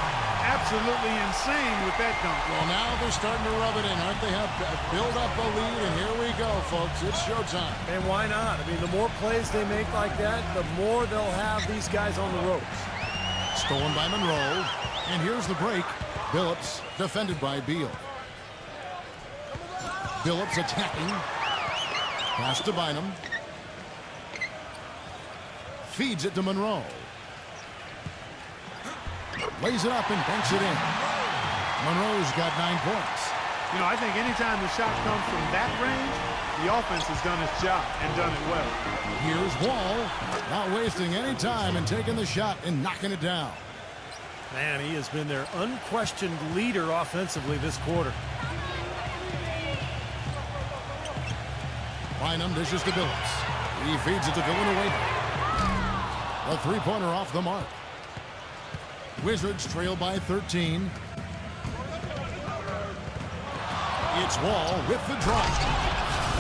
Absolutely insane with that dunk. Well, now they're starting to rub it in, aren't they? Have build up a lead, and here we go, folks. It's showtime. And why not? I mean, the more plays they make like that, the more they'll have these guys on the ropes. Stolen by Monroe. And here's the break. Phillips defended by Beal. Phillips attacking. Pass to Bynum. Feeds it to Monroe. Lays it up and banks it in. Monroe's got 9 points. You know, I think anytime the shot comes from that range, the offense has done its job and done it well. Here's Wall. Not wasting any time and taking the shot and knocking it down. Man, he has been their unquestioned leader offensively this quarter. Bynum dishes to Phillips. He feeds it to Villanueva. A 3-pointer off the mark. Wizards trail by 13. It's Wall with the drive.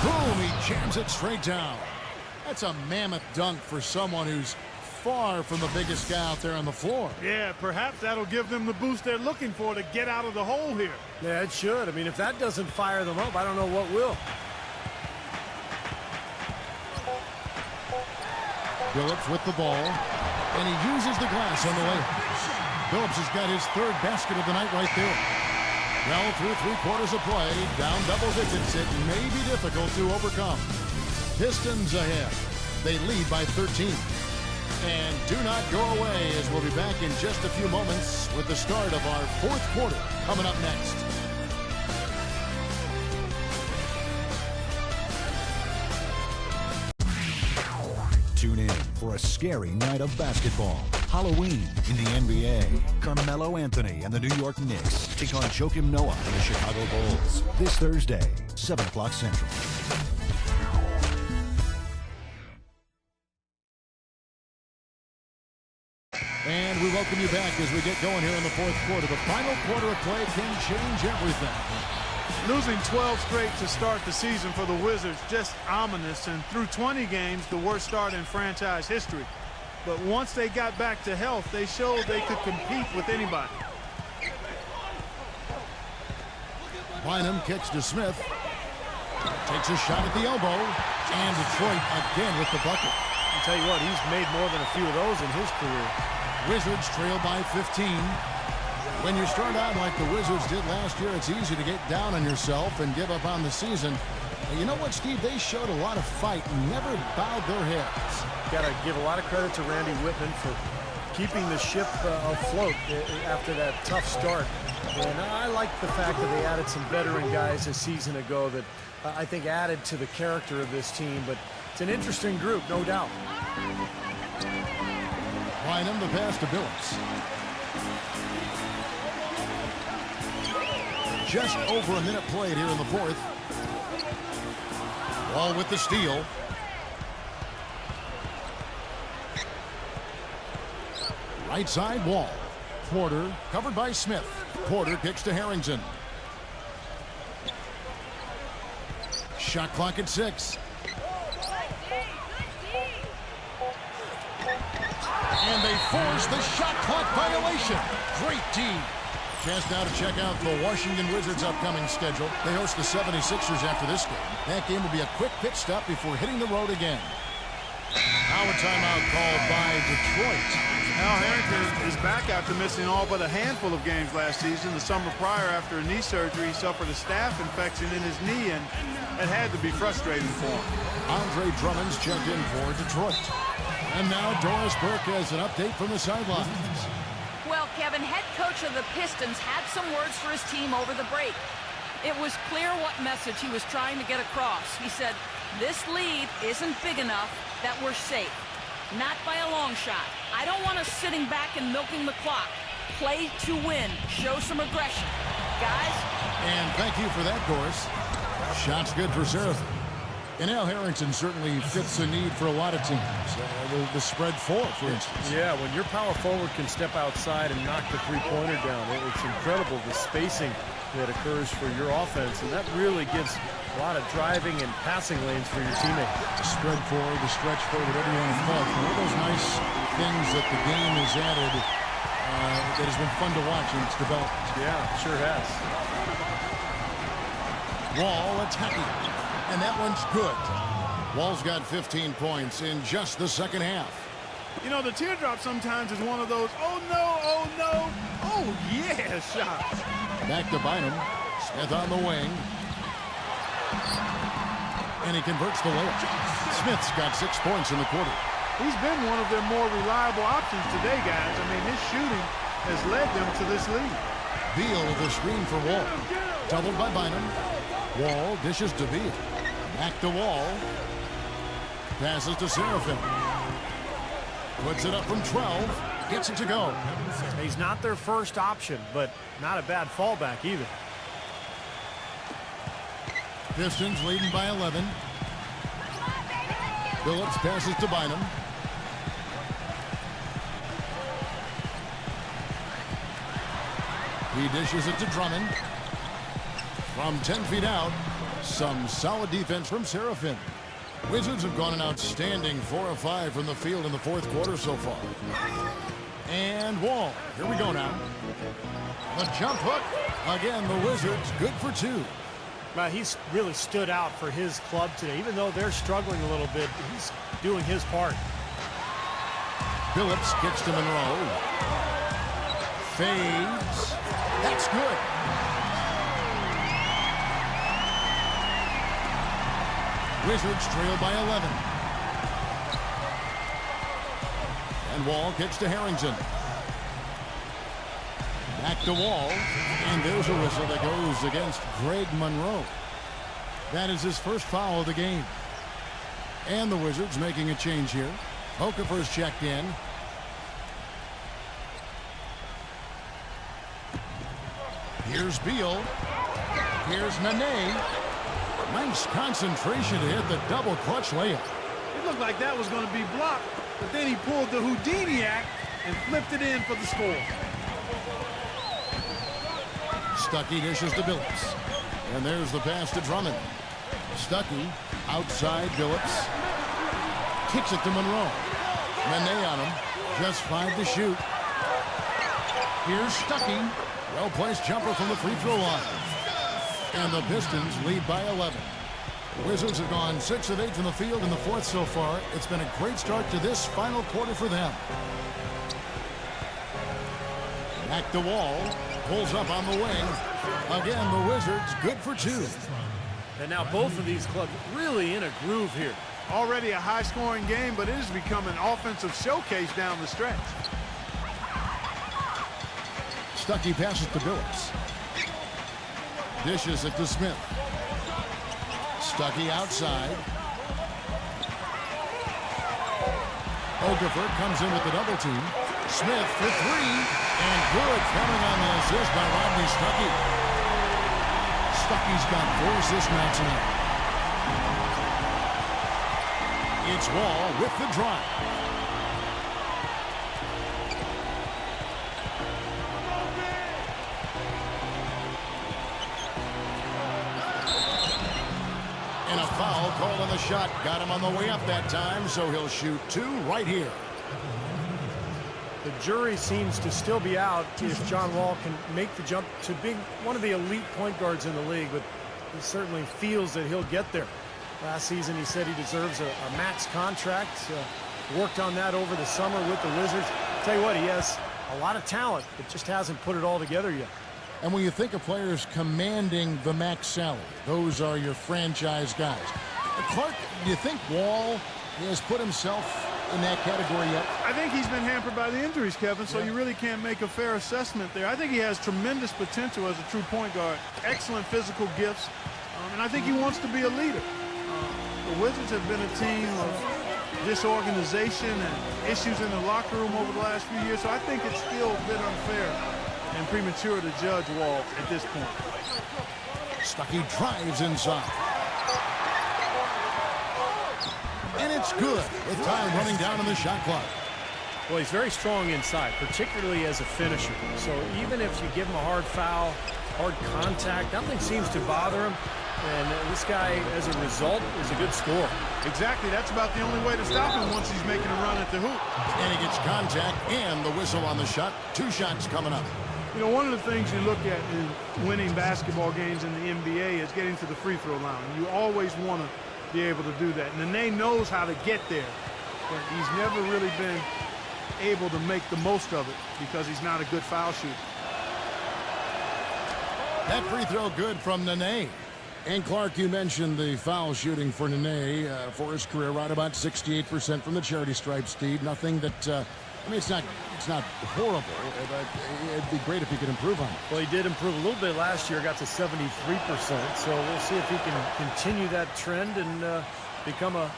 Boom, he jams it straight down. That's a mammoth dunk for someone who's far from the biggest guy out there on the floor. Yeah, perhaps that'll give them the boost they're looking for to get out of the hole here. Yeah, it should. I mean, if that doesn't fire them up, I don't know what will. Phillips with the ball, and he uses the glass on the way. Phillips has got his 3rd basket of the night right there. Well, through 3 quarters of play, down double digits, it may be difficult to overcome. Pistons ahead. They lead by 13. And do not go away, as we'll be back in just a few moments with the start of our 4th quarter coming up next. Tune in for a scary night of basketball. Halloween in the NBA. Carmelo Anthony and the New York Knicks take on Joakim Noah and the Chicago Bulls this Thursday, 7 o'clock Central. And we welcome you back as we get going here in the 4th quarter. The final quarter of play can change everything. Losing 12 straight to start the season for the Wizards, just ominous, and through 20 games, the worst start in franchise history. But once they got back to health, they showed they could compete with anybody. Bynum kicks to Smith. Takes a shot at the elbow. And Detroit again with the bucket. I'll tell you what, he's made more than a few of those in his career. Wizards trail by 15. When you start out like the Wizards did last year, it's easy to get down on yourself and give up on the season. And you know what, Steve? They showed a lot of fight and never bowed their heads. Got to give a lot of credit to Randy Whitman for keeping the ship afloat after that tough start. And I like the fact that they added some veteran guys a season ago that I think added to the character of this team. But it's an interesting group, no doubt. Bynum, the pass to Billups. Just over a minute played here in the fourth. Wall with the steal. Right side, Wall. Porter covered by Smith. Porter kicks to Harrington. Shot clock at 6. And they force the shot clock violation. Great D. Chance now to check out the Washington Wizards' upcoming schedule. They host the 76ers after this game. That game will be a quick pit stop before hitting the road again. Now a timeout called by Detroit. Al Harrington is back after missing all but a handful of games last season. The summer prior, after a knee surgery, he suffered a staph infection in his knee, and it had to be frustrating for him. Andre Drummond's checked in for Detroit. And now Doris Burke has an update from the sidelines. Well, Kevin, head coach of the Pistons had some words for his team over the break. It was clear what message he was trying to get across. He said, this lead isn't big enough that we're safe. Not by a long shot. I don't want us sitting back and milking the clock. Play to win. Show some aggression. Guys? And thank you for that, Doris. Shot's good for Seraphim. And Al Harrington certainly fits the need for a lot of teams. The spread 4, for instance. Yeah, when your power forward can step outside and knock the three-pointer down, it's incredible the spacing that occurs for your offense, and that really gives a lot of driving and passing lanes for your teammates. The spread 4, the stretch 4, whatever you want to call it. One of those nice things that the game has added that has been fun to watch in its development. Yeah, sure has. Wall attacking. And that one's good. Wall's got 15 points in just the second half. You know, the teardrop sometimes is one of those, oh no, oh no, oh yeah shots. Back to Bynum. Smith on the wing. And he converts the layup. Smith's got 6 points in the quarter. He's been one of their more reliable options today, guys. I mean, his shooting has led them to this lead. Beal with a screen for Wall. Doubled by Bynum. Wall dishes to Beal. Back to Wall. Passes to Seraphim. Puts it up from 12. Gets it to go. He's not their first option, but not a bad fallback either. Pistons leading by 11. Billups passes to Bynum. He dishes it to Drummond. From 10 feet out, some solid defense from Seraphim. Wizards have gone an outstanding 4 of 5 from the field in the fourth quarter so far. And Wall. Here we go now. The jump hook. Again, the Wizards good for 2. Well, he's really stood out for his club today. Even though they're struggling a little bit, he's doing his part. Billups kicks to Monroe. Fades. That's good. Wizards trail by 11. And Wall kicks to Harrington. Back to Wall. And there's a whistle that goes against Greg Monroe. That is his first foul of the game. And the Wizards making a change here. Okafor's checked in. Here's Beal. Here's Nene. Nice concentration to hit the double clutch layup. It looked like that was going to be blocked, but then he pulled the Houdini act and flipped it in for the score. Stuckey dishes to Billups. And there's the pass to Drummond. Stuckey outside Billups. Kicks it to Monroe. Nene on him. Just 5 to shoot. Here's Stuckey. Well-placed jumper from the free throw line. And the Pistons lead by 11. The Wizards have gone 6 of 8 from the field in the fourth so far. It's been a great start to this final quarter for them. Back to Wall. Pulls up on the wing. Again, the Wizards good for 2. And now both of these clubs really in a groove here. Already a high-scoring game, but it has become an offensive showcase down the stretch. Stuckey passes to Billups. Dishes it to Smith. Stuckey outside. Okafor comes in with the double team. Smith for 3. And good, coming on the assist by Rodney Stuckey. Stuckey's got 4 assists now tonight. It's Wall with the drive. And a foul called on the shot. Got him on the way up that time, so he'll shoot 2 right here. The jury seems to still be out if John Wall can make the jump to being one of the elite point guards in the league, but he certainly feels that he'll get there. Last season, he said he deserves a max contract. Worked on that over the summer with the Wizards. Tell you what, he has a lot of talent, but just hasn't put it all together yet. And when you think of players commanding the max salary, those are your franchise guys. Clark, do you think Wall has put himself in that category yet? I think he's been hampered by the injuries, Kevin, so you really can't make a fair assessment there. I think he has tremendous potential as a true point guard, excellent physical gifts, and I think he wants to be a leader. The Wizards have been a team of disorganization and issues in the locker room over the last few years, so I think it's still a bit unfair and premature to judge Wall at this point. Stuckey drives inside. And it's good with time running down on the shot clock. Well, he's very strong inside, particularly as a finisher. So even if you give him a hard foul, hard contact, nothing seems to bother him. And this guy, as a result, is a good scorer. Exactly. That's about the only way to stop him once he's making a run at the hoop. And he gets contact and the whistle on the shot. 2 shots coming up. You know, one of the things you look at in winning basketball games in the NBA is getting to the free throw line. You always want to be able to do that. And Nene knows how to get there, but he's never really been able to make the most of it because he's not a good foul shooter. That free throw good from Nene. And Clark, you mentioned the foul shooting for Nene for his career, right about 68% from the charity stripe, Steve. Nothing that, I mean, it's not horrible, but it'd be great if he could improve on it. Well, he did improve a little bit last year, got to 73%, so we'll see if he can continue that trend and become a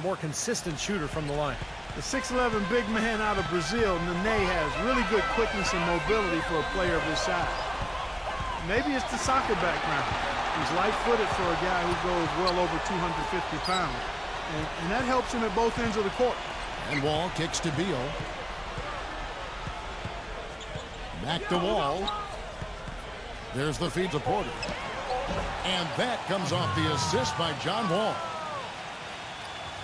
more consistent shooter from the line. The 6'11" big man out of Brazil, Nene has really good quickness and mobility for a player of his size. Maybe it's the soccer background. He's light-footed for a guy who goes well over 250 pounds. And that helps him at both ends of the court. And Wall kicks to Beal. Back to Wall. There's the feed to Porter. And that comes off the assist by John Wall.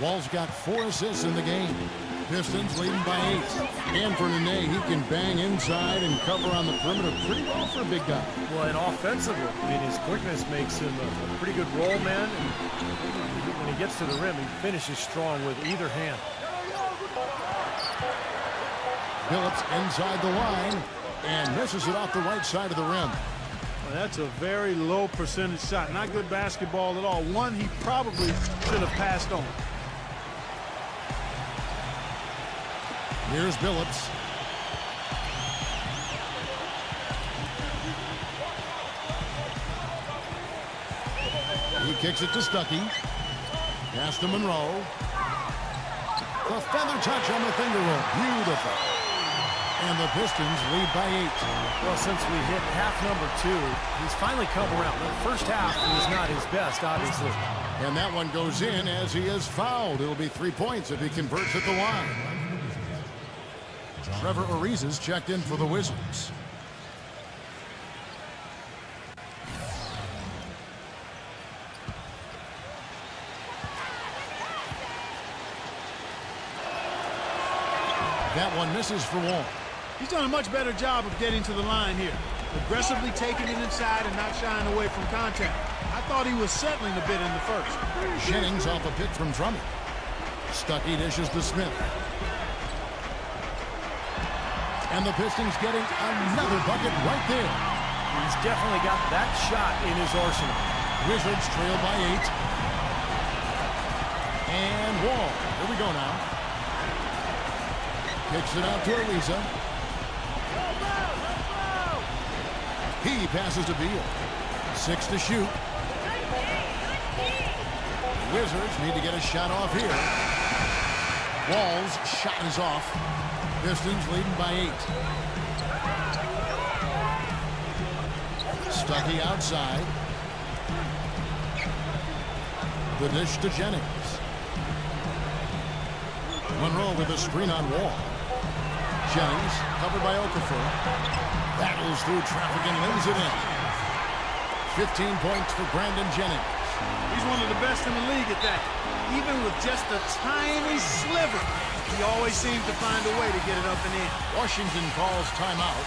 Wall's got 4 assists in the game. Pistons leading by 8. And for Nene, he can bang inside and cover on the perimeter pretty well for a big guy. Well, and offensively, I mean, his quickness makes him a pretty good roll man. And when he gets to the rim, he finishes strong with either hand. Billups inside the line and misses it off the right side of the rim. Well, that's a very low percentage shot. Not good basketball at all. One he probably should have passed on. Here's Billups. He kicks it to Stuckey. Pass to Monroe. The feather touch on the finger roll. Beautiful. And the Pistons lead by 8. Well, since we hit half number 2, he's finally come around. The first half was not his best, obviously. And that one goes in as he is fouled. It'll be 3 points if he converts at the line. Trevor Ariza's checked in for the Wizards. That one misses for Wall. He's done a much better job of getting to the line here. Aggressively taking it inside and not shying away from contact. I thought he was settling a bit in the first. Jennings off a pick from Drummond. Stuckey dishes to Smith. And the Pistons getting another bucket right there. He's definitely got that shot in his arsenal. Wizards trail by 8. And Wall. Here we go now. Kicks it out to Ariza. He passes to Beal. 6 to shoot. Wizards need to get a shot off here. Wall's shot is off. Pistons leading by 8. Stuckey outside. The dish to Jennings. Monroe with a screen on Wall. Jennings covered by Okafor. Battles through traffic and lays it in. 15 points for Brandon Jennings. He's one of the best in the league at that. Even with just a tiny sliver, he always seems to find a way to get it up and in. Washington calls timeout.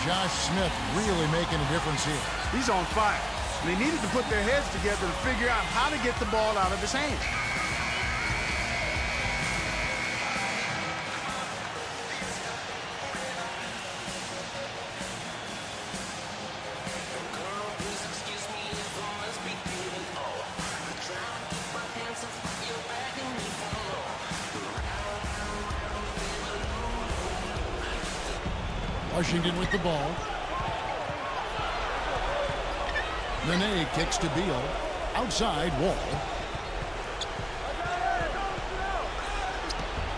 Josh Smith really making a difference here. He's on fire. They needed to put their heads together to figure out how to get the ball out of his hands. Washington with the ball. Nene kicks to Beal. Outside, Wall.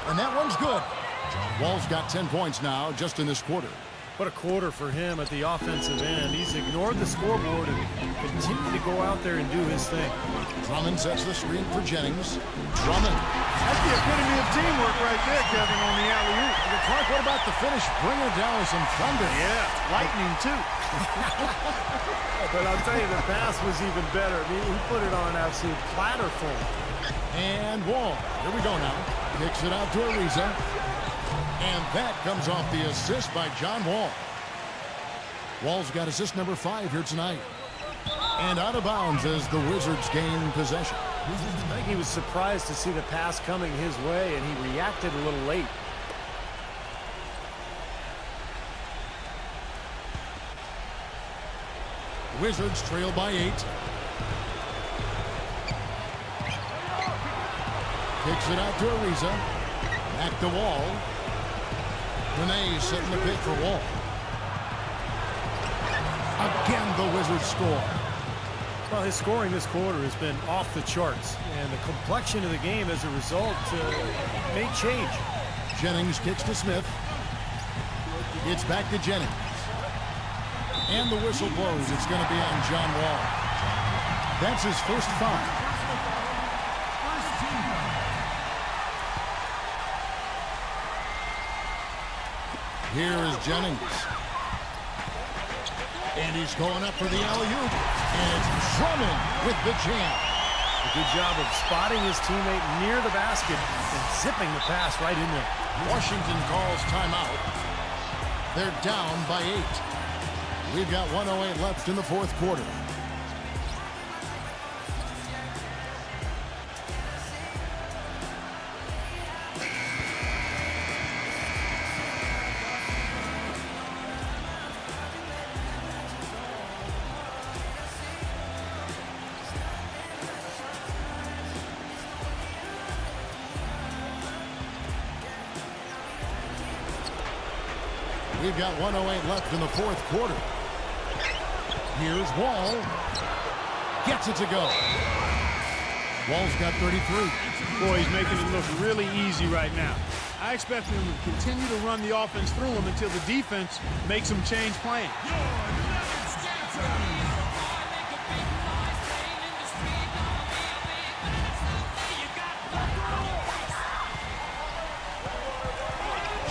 And that one's good. Wall's got 10 points now just in this quarter. What a quarter for him at the offensive end. He's ignored the scoreboard and continued to go out there and do his thing. Drummond sets the screen for Jennings. Drummond. That's the epitome of teamwork right there, Kevin, on the alley-oop. Clark, what about the finish? Bring it down with some thunder. Yeah, lightning, too. But I'll tell you, the pass was even better. I mean, he put it on an absolute platter for him. And Wall. Here we go now. Kicks it out to Ariza. And that comes off the assist by John Wall. Wall's got assist number 5 here tonight. And out of bounds as the Wizards gain possession. I think he was surprised to see the pass coming his way, and he reacted a little late. Wizards trail by 8. Kicks it out to Ariza. Back to Wall. Nene setting the pick for Wall. Again, the Wizards score. Well, his scoring this quarter has been off the charts, and the complexion of the game as a result may change. Jennings kicks to Smith. It's back to Jennings. And the whistle blows. It's going to be on John Wall. That's his first foul. Here is Jennings. And he's going up for the alley-oop. And it's Drummond with the jam. A good job of spotting his teammate near the basket and zipping the pass right in there. Washington calls timeout. They're down by 8. We've got 1:08 left in the fourth quarter. We've got 1:08 left in the fourth quarter. Here's Wall. Gets it to go. Wall's got 33. Boy, he's making it look really easy right now. I expect him to continue to run the offense through him until the defense makes him change plans.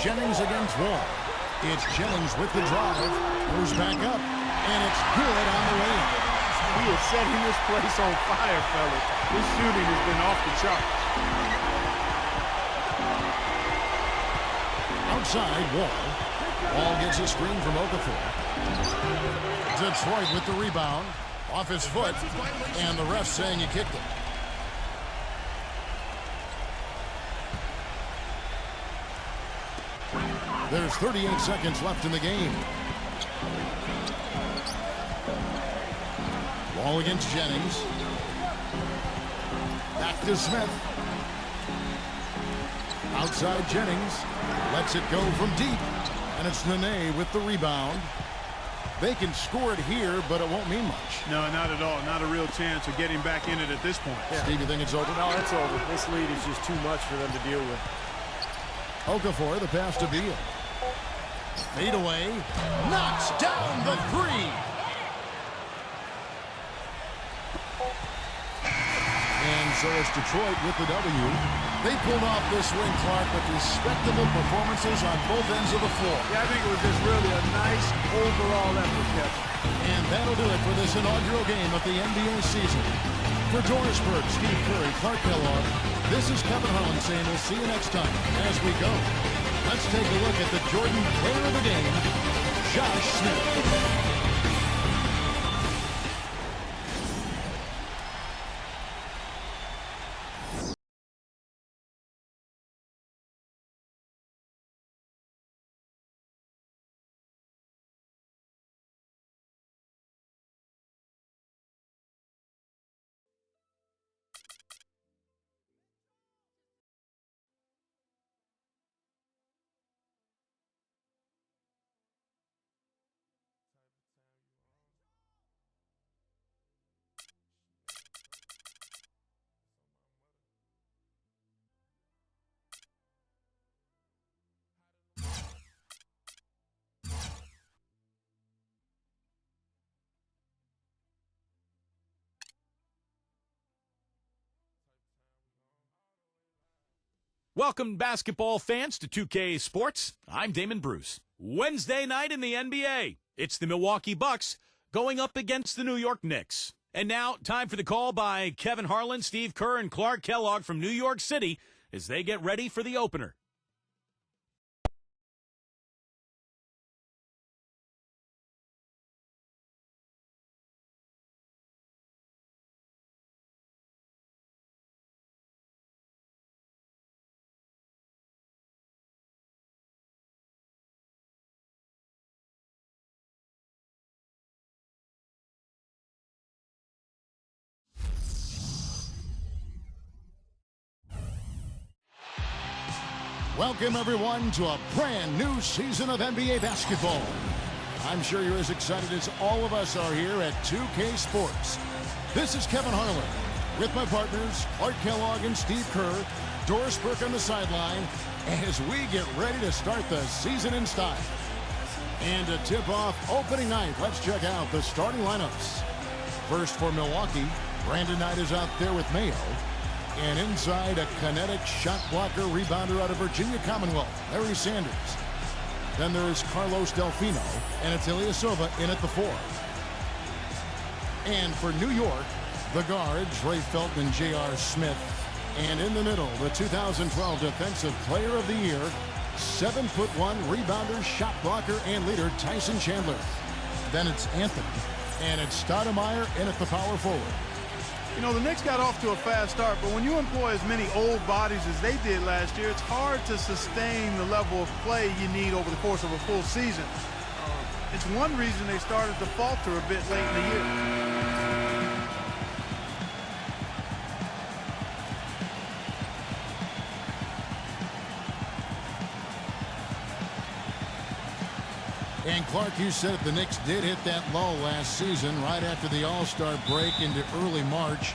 Jennings against Wall. It's Jennings with the drive. Goes back up. And it's good on the way. He is setting this place on fire, fellas. His shooting has been off the charts. Outside, Wall. Wall gets a screen from Okafor. Detroit with the rebound. Off his foot, and the ref saying he kicked it. There's 38 seconds left in the game. Ball against Jennings. Back to Smith. Outside Jennings. Lets it go from deep. And it's Nene with the rebound. They can score it here, but it won't mean much. No, not at all. Not a real chance of getting back in it at this point. Yeah. Steve, you think it's over? No, it's over. This lead is just too much for them to deal with. Okafor, the pass to Beal. Fade away. Knocks down the three. And so it's Detroit with the W. They pulled off this win, Clark, with respectable performances on both ends of the floor. Yeah, I think it was just really a nice overall effort, Kevin. And that'll do it for this inaugural game of the NBA season. For Doris Burke, Steve Curry, Clark Kellogg, this is Kevin Harlan saying we'll see you next time. As we go, let's take a look at the Jordan player of the game, Josh Smith. Welcome, basketball fans, to 2K Sports. I'm Damon Bruce. Wednesday night in the NBA. It's the Milwaukee Bucks going up against the New York Knicks. And now, time for the call by Kevin Harlan, Steve Kerr, and Clark Kellogg from New York City as they get ready for the opener. Welcome, everyone, to a brand new season of NBA basketball. I'm sure you're as excited as all of us are here at 2K Sports. This is Kevin Harlan with my partners, Clark Kellogg and Steve Kerr, Doris Burke on the sideline, as we get ready to start the season in style. And to tip off opening night, let's check out the starting lineups. First for Milwaukee, Brandon Knight is out there with Mayo. And inside, a kinetic shot blocker rebounder out of Virginia Commonwealth, Larry Sanders. Then there's Carlos Delfino, and it's Ilyasova in at the 4. And for New York, the guards, Ray Felton and J.R. Smith. And in the middle, the 2012 Defensive Player of the Year, 7'1" rebounder, shot blocker, and leader, Tyson Chandler. Then it's Anthony, and it's Stoudemire in at the power forward. You know, the Knicks got off to a fast start, but when you employ as many old bodies as they did last year, it's hard to sustain the level of play you need over the course of a full season. It's one reason they started to falter a bit late in the year. And Clark, you said the Knicks did hit that lull last season right after the All-Star break into early March.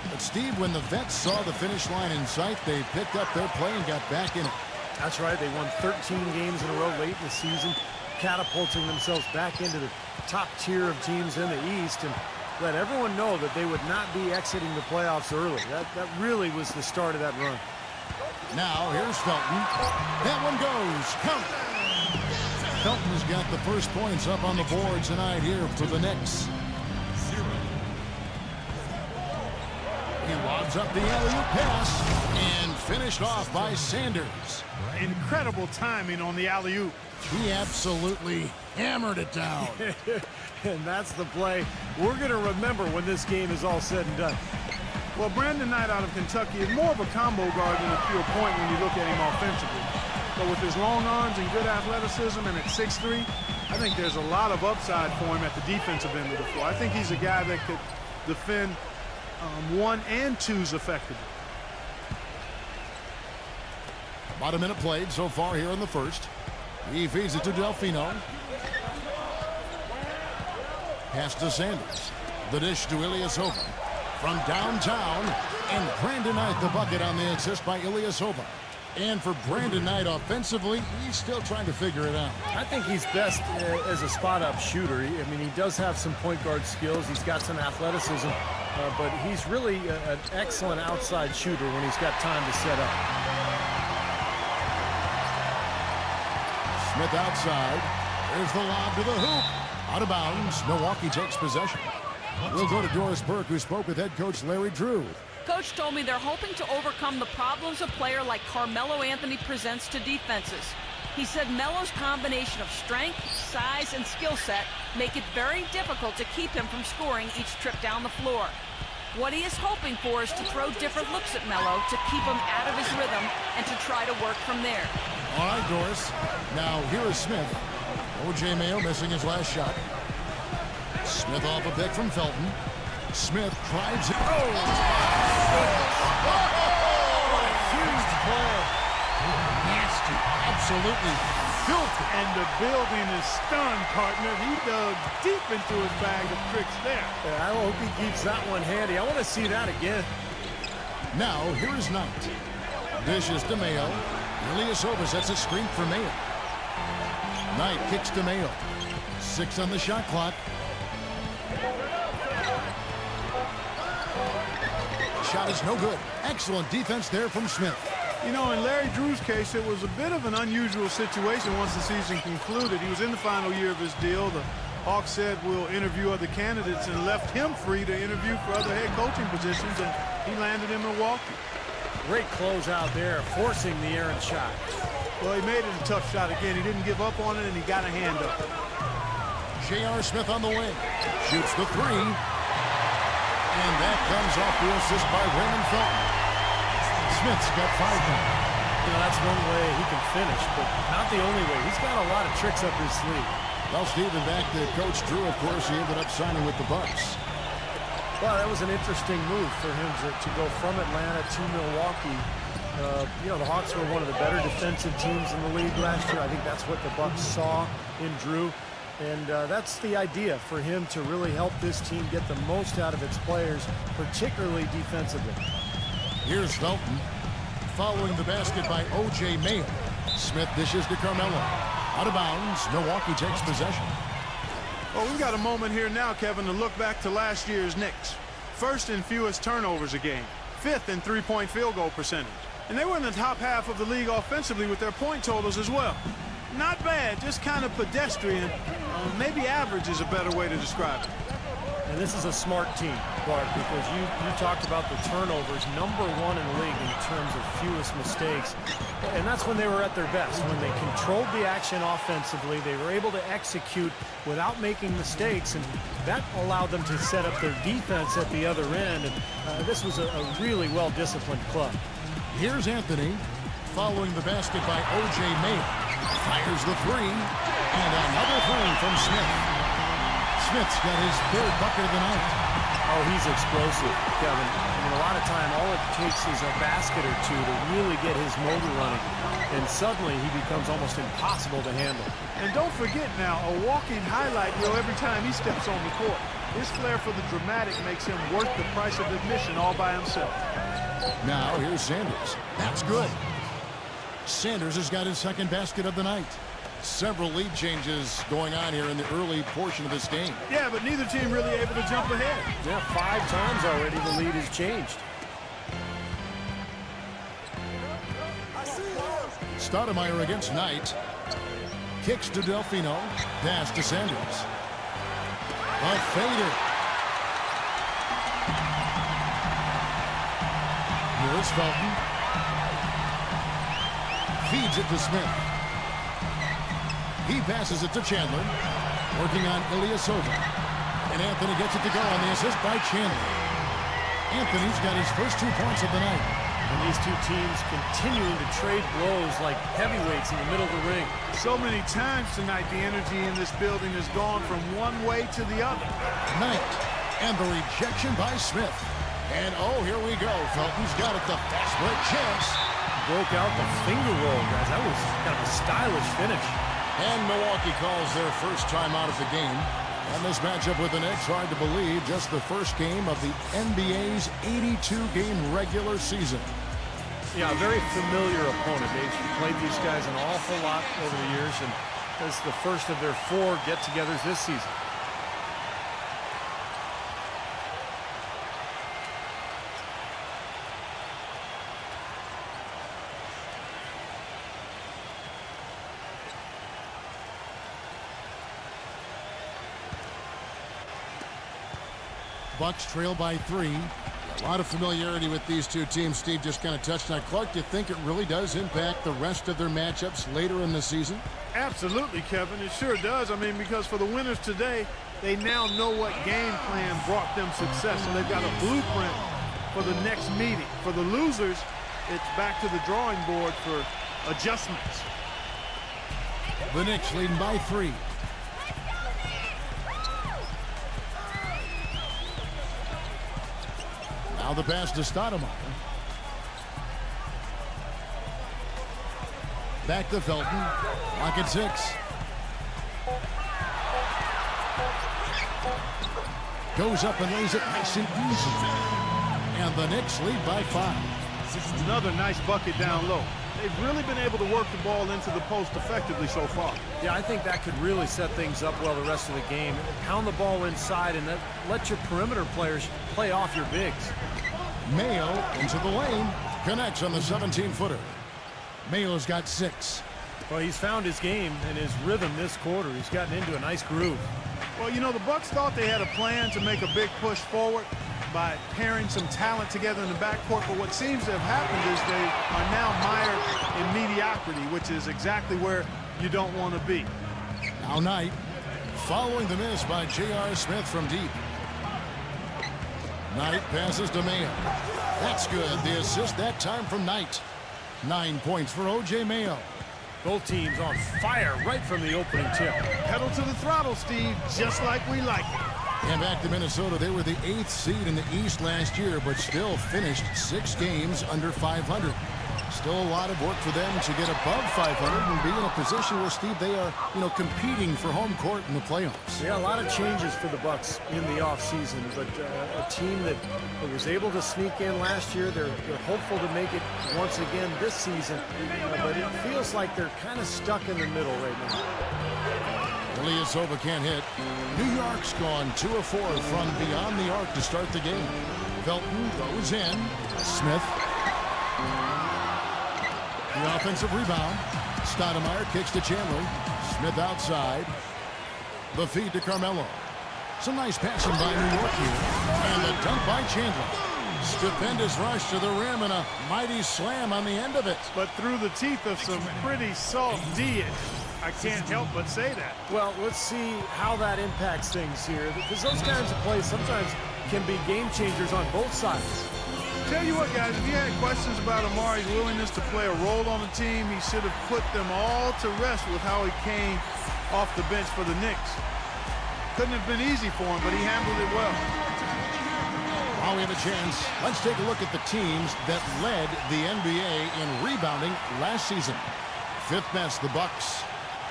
But Steve, when the vets saw the finish line in sight, they picked up their play and got back in it. That's right. They won 13 games in a row late in the season, catapulting themselves back into the top tier of teams in the East, and let everyone know that they would not be exiting the playoffs early. That really was the start of that run. Now, here's Felton. That one goes. Count. Felton's got the first points up on the board tonight here for the Knicks. He lobs up the alley-oop pass, and Finished off by Sanders. Incredible timing on the alley-oop. He absolutely hammered it down. And that's the play we're going to remember when this game is all said and done. Well, Brandon Knight out of Kentucky is more of a combo guard than a pure point when you look at him offensively. But with his long arms and good athleticism and at 6'3", I think there's a lot of upside for him at the defensive end of the floor. I think he's a guy that could defend 1 and 2s effectively. About a minute played so far here in the first. He feeds it to Delfino. Pass to Sanders. The dish to Ilyasova. From downtown, and Brandon Knight the bucket on the assist by Ilyasova. And for Brandon Knight offensively, he's still trying to figure it out. I think he's best as a spot-up shooter. I mean, he does have some point guard skills. He's got some athleticism, but he's really an excellent outside shooter when he's got time to set up. Smith outside. There's the lob to the hoop. Out of bounds. Milwaukee takes possession. We'll go to Doris Burke, who spoke with head coach Larry Drew. Coach told me they're hoping to overcome the problems a player like Carmelo Anthony presents to defenses. He said Melo's combination of strength, size, and skill set make it very difficult to keep him from scoring each trip down the floor. What he is hoping for is to throw different looks at Melo to keep him out of his rhythm and to try to work from there. All right, Doris. Now here is Smith. O.J. Mayo missing his last shot. Smith off a pick from Felton. Smith drives it. What a huge play. Nasty. Absolutely filthy. And the building is stunned, partner. He dug deep into his bag of tricks there. I hope he keeps that one handy. I want to see that again. Now here is Knight. Dishes to Mayo. Ilyasova sets a screen for Mayo. Knight kicks to Mayo. 6 on the shot clock. Shot is no good. Excellent defense there from Smith. You know, in Larry Drew's case, it was a bit of an unusual situation once the season concluded. He was in the final year of his deal. The Hawks said we'll interview other candidates and left him free to interview for other head coaching positions, and he landed in Milwaukee. Great closeout there, forcing the errant shot. Well, he made it a tough shot again. He didn't give up on it, and he got a hand up. J.R. Smith on the wing. Shoots the 3. And that comes off the assist by Raymond Felton. Smith's got 5 now. You know, that's one way he can finish, but not the only way. He's got a lot of tricks up his sleeve. Well, Stephen, back to Coach Drew, of course, he ended up signing with the Bucks. Well, that was an interesting move for him to go from Atlanta to Milwaukee. You know, the Hawks were one of the better defensive teams in the league last year. I think that's what the Bucks saw in Drew. And that's the idea for him to really help this team get the most out of its players, particularly defensively. Here's Felton. Following the basket by O.J. Mayo. Smith dishes to Carmelo. Out of bounds. Milwaukee takes possession. Well, we've got a moment here now, Kevin, to look back to last year's Knicks. First in fewest turnovers a game. 5th in three-point field goal percentage. And they were in the top half of the league offensively with their point totals as well. Not bad, just kind of pedestrian. Maybe average is a better way to describe it. And this is a smart team, Clark, because you talked about the turnovers, #1 in the league in terms of fewest mistakes. And that's when they were at their best. When they controlled the action offensively, they were able to execute without making mistakes, and that allowed them to set up their defense at the other end. And this was a really well-disciplined club. Here's Anthony. Following the basket by O.J. Mayo. Fires the 3. And another 3 from Smith. Smith's got his 3rd bucket of the night. Oh, he's explosive, Kevin. I mean, a lot of time, all it takes is a basket or two to really get his motor running. And suddenly, he becomes almost impossible to handle. And don't forget now, a walking highlight reel every time he steps on the court. His flair for the dramatic makes him worth the price of admission all by himself. Now, here's Sanders. That's good. Sanders has got his 2nd basket of the night. Several lead changes going on here in the early portion of this game. Yeah, but neither team really able to jump ahead. Yeah, 5 times already the lead has changed. Stoudemire against Knight. Kicks to Delfino. Pass to Sanders. A fader. Here is Felton. Feeds it to Smith. He passes it to Chandler. Working on Ilyasova. And Anthony gets it to go on the assist by Chandler. Anthony's got his first 2 points of the night. And these two teams continuing to trade blows like heavyweights in the middle of the ring. So many times tonight, the energy in this building has gone from one way to the other. Knight. And the rejection by Smith. And oh, here we go. Felton's got it. The fast break chance. Broke out the finger roll, guys. That was kind of a stylish finish. And Milwaukee calls their first time out of the game. And this matchup with the Knicks, hard to believe, just the first game of the NBA's 82-game regular season. Yeah, a very familiar opponent. They've played these guys an awful lot over the years, and this is the first of their 4 get-togethers this season. Bucks trail by 3. A lot of familiarity with these two teams. Steve just kind of touched on. Clark, do you think it really does impact the rest of their matchups later in the season? Absolutely, Kevin. It sure does. I mean, because for the winners today, they now know what game plan brought them success. So they've got a blueprint for the next meeting. For the losers, it's back to the drawing board for adjustments. The Knicks leading by 3. Now the pass to Stoudemire. Back to Felton. Lock at 6. Goes up and lays it nice and easy. And the Knicks lead by 5. Another nice bucket down low. They've really been able to work the ball into the post effectively so far. Yeah, I think that could really set things up well the rest of the game. Pound the ball inside and let your perimeter players play off your bigs. Mayo into the lane. Connects on the 17-footer. Mayo's got 6. Well, he's found his game and his rhythm this quarter. He's gotten into a nice groove. Well, you know, the Bucks thought they had a plan to make a big push forward by pairing some talent together in the backcourt, but what seems to have happened is they are now mired in mediocrity, which is exactly where you don't want to be. Now Knight, following the miss by J.R. Smith from deep. Knight passes to Mayo. That's good. The assist that time from Knight. 9 points for O.J. Mayo. Both teams on fire right from the opening tip. Pedal to the throttle, Steve, just like we like it. And back to Minnesota. They were the 8th seed in the East last year, but still finished 6 games under 500. Still a lot of work for them to get above 500 and be in a position where, Steve, they are, competing for home court in the playoffs. Yeah, a lot of changes for the Bucks in the offseason, but a team that was able to sneak in last year, they're hopeful to make it once again this season, but it feels like they're kind of stuck in the middle right now. Ilyasova can't hit. New York's gone 2 of 4 from beyond the arc to start the game. Felton goes in. Smith. The offensive rebound. Stoudemire kicks to Chandler. Smith outside. The feed to Carmelo. Some nice passing by New York here. And the dunk by Chandler. Stupendous rush to the rim and a mighty slam on the end of it. But through the teeth of some pretty soft D. I can't help but say that. Well, let's see how that impacts things here, because those kinds of plays sometimes can be game changers on both sides. Tell you what, guys, if you had questions about Amari's willingness to play a role on the team, he should have put them all to rest with how he came off the bench for the Knicks. Couldn't have been easy for him, but he handled it well. While we have a chance, let's take a look at the teams that led the NBA in rebounding last season. 5th best, the Bucks.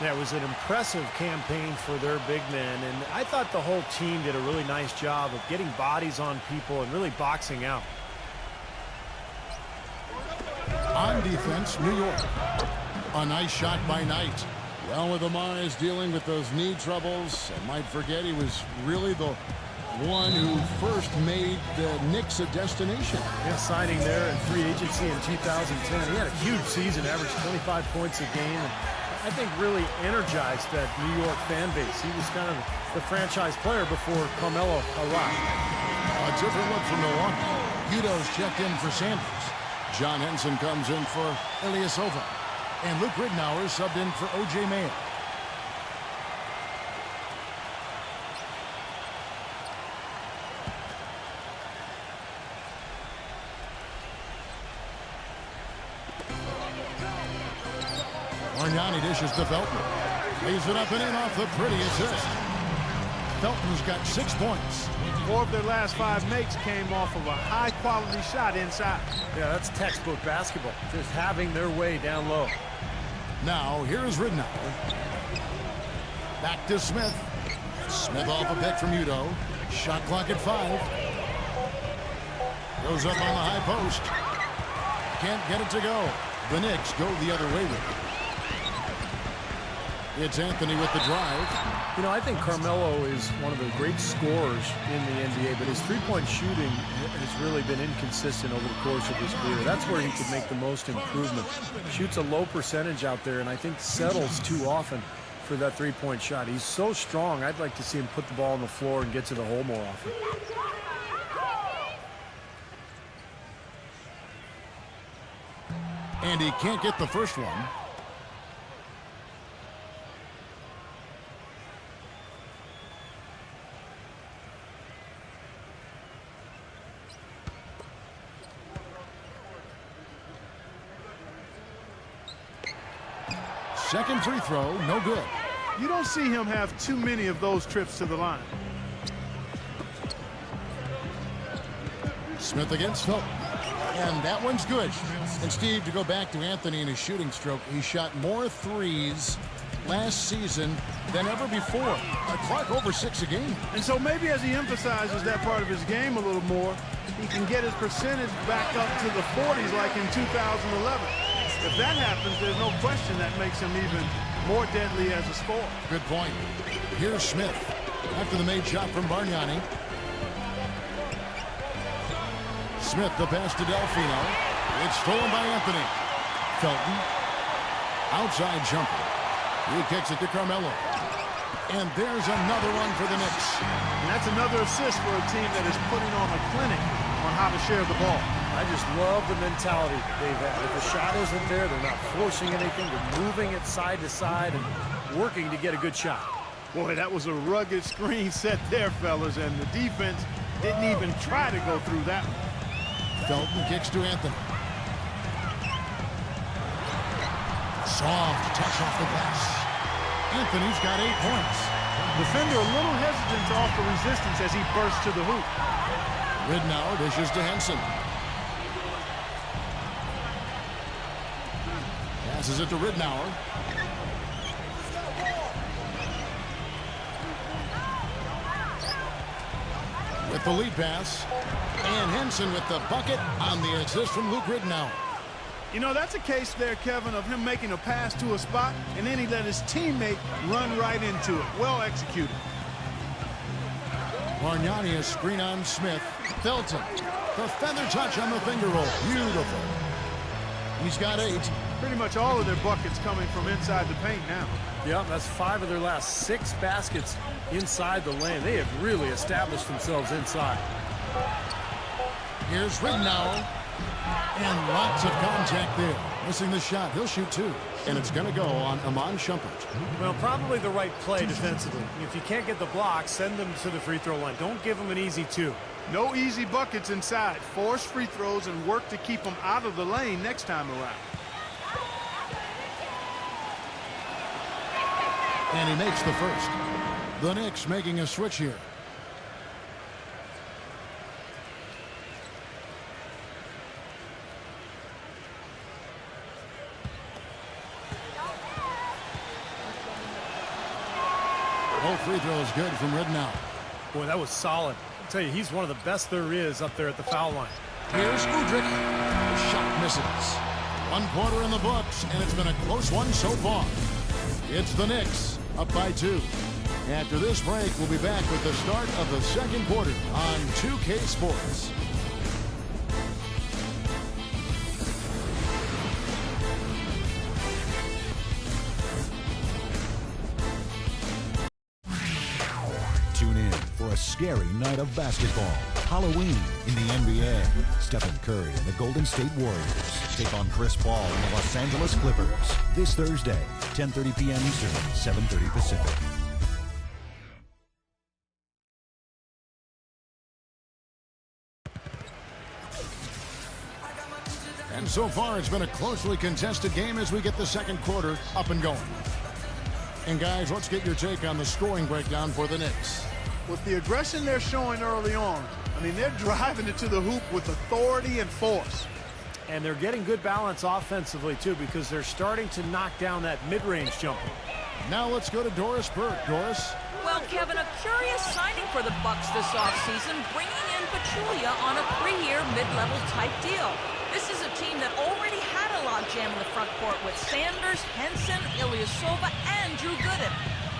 That was an impressive campaign for their big men, and I thought the whole team did a really nice job of getting bodies on people and really boxing out. On defense, New York. A nice shot by Knight. Well, with Amari's dealing with those knee troubles, I might forget he was really the one who first made the Knicks a destination. Yeah, signing there in free agency in 2010. He had a huge season, averaged 25 points a game, and I think really energized that New York fan base. He was kind of the franchise player before Carmelo arrived. A different look from Milwaukee. Udo's checked in for Sanders. John Henson comes in for Ilyasova. And Luke Ridnour subbed in for O.J. Mayo. Bargnani dishes to Felton. Leaves it up and in off the pretty assist. Felton's got 6 points. 4 of their last 5 makes came off of a high-quality shot inside. Yeah, that's textbook basketball. Just having their way down low. Now, here's Ridnour. Back to Smith. Smith off a pick from Udo. Shot clock at 5. Goes up on the high post. Can't get it to go. The Knicks go the other way with it. It's Anthony with the drive. You know, I think Carmelo is one of the great scorers in the NBA, but his three-point shooting has really been inconsistent over the course of his career. That's where he could make the most improvement. Shoots a low percentage out there, and I think settles too often for that three-point shot. He's so strong, I'd like to see him put the ball on the floor and get to the hole more often. And he can't get the first one. Second free throw, no good. You don't see him have too many of those trips to the line. Smith against Felton. And that one's good. And Steve, to go back to Anthony and his shooting stroke, he shot more threes last season than ever before. A clock over 6 a game. And so maybe as he emphasizes that part of his game a little more, he can get his percentage back up to the 40s like in 2011. If that happens, there's no question that makes him even more deadly as a scorer. Good point. Here's Smith after the made shot from Bargnani. Smith, the pass to Delfino. It's stolen by Anthony. Felton. Outside jumper. He kicks it to Carmelo. And there's another one for the Knicks. And that's another assist for a team that is putting on a clinic on how to share the ball. I just love the mentality they've had. If the shot isn't there, they're not forcing anything. They're moving it side to side and working to get a good shot. Boy, that was a rugged screen set there, fellas, and the defense didn't even try to go through that one. Felton kicks to Anthony. Soft touch off the glass. Anthony's got 8 points. Defender a little hesitant to offer resistance as he bursts to the hoop. Ridnour dishes to Henson. Passes it to Ridnour. With the lead pass. And Henson with the bucket on the assist from Luke Ridnour. You know, that's a case there, Kevin, of him making a pass to a spot, and then he let his teammate run right into it. Well executed. Bargnani a screen on Smith. Felton. The feather touch on the finger roll. Beautiful. He's got 8. Pretty much all of their buckets coming from inside the paint now. Yeah, that's 5 of their last 6 baskets inside the lane. They have really established themselves inside. Here's Ridnour. And lots of contact there. Missing the shot. He'll shoot 2. And it's going to go on Iman Shumpert. Well, probably the right play defensively. If you can't get the block, send them to the free throw line. Don't give them an easy 2. No easy buckets inside. Force free throws and work to keep them out of the lane next time around. And he makes the first. The Knicks making a switch here. Both free throws good from Ridnour. Boy, that was solid. I'll tell you, he's one of the best there is up there at the foul line. Here's Udrich. The shot misses. 1 quarter in the books, and it's been a close one so far. It's the Knicks up by 2. After this break, we'll be back with the start of the second quarter on 2K Sports. Tune in for a scary night of basketball. Halloween In the NBA, Stephen Curry and the Golden State Warriors take on Chris Paul and the Los Angeles Clippers this Thursday, 10:30 p.m. Eastern, 7:30 Pacific. And so far, it's been a closely contested game as we get the second quarter up and going. And guys, let's get your take on the scoring breakdown for the Knicks. With the aggression they're showing early on, I mean, they're driving it to the hoop with authority and force. And they're getting good balance offensively, too, because they're starting to knock down that mid-range jumper. Now let's go to Doris Burke. Doris? Well, Kevin, a curious signing for the Bucks this offseason, bringing in Pachulia on a 3-year mid-level type deal. This is a team that already had a logjam in the front court with Sanders, Henson, Ilyasova, and Drew Gooden.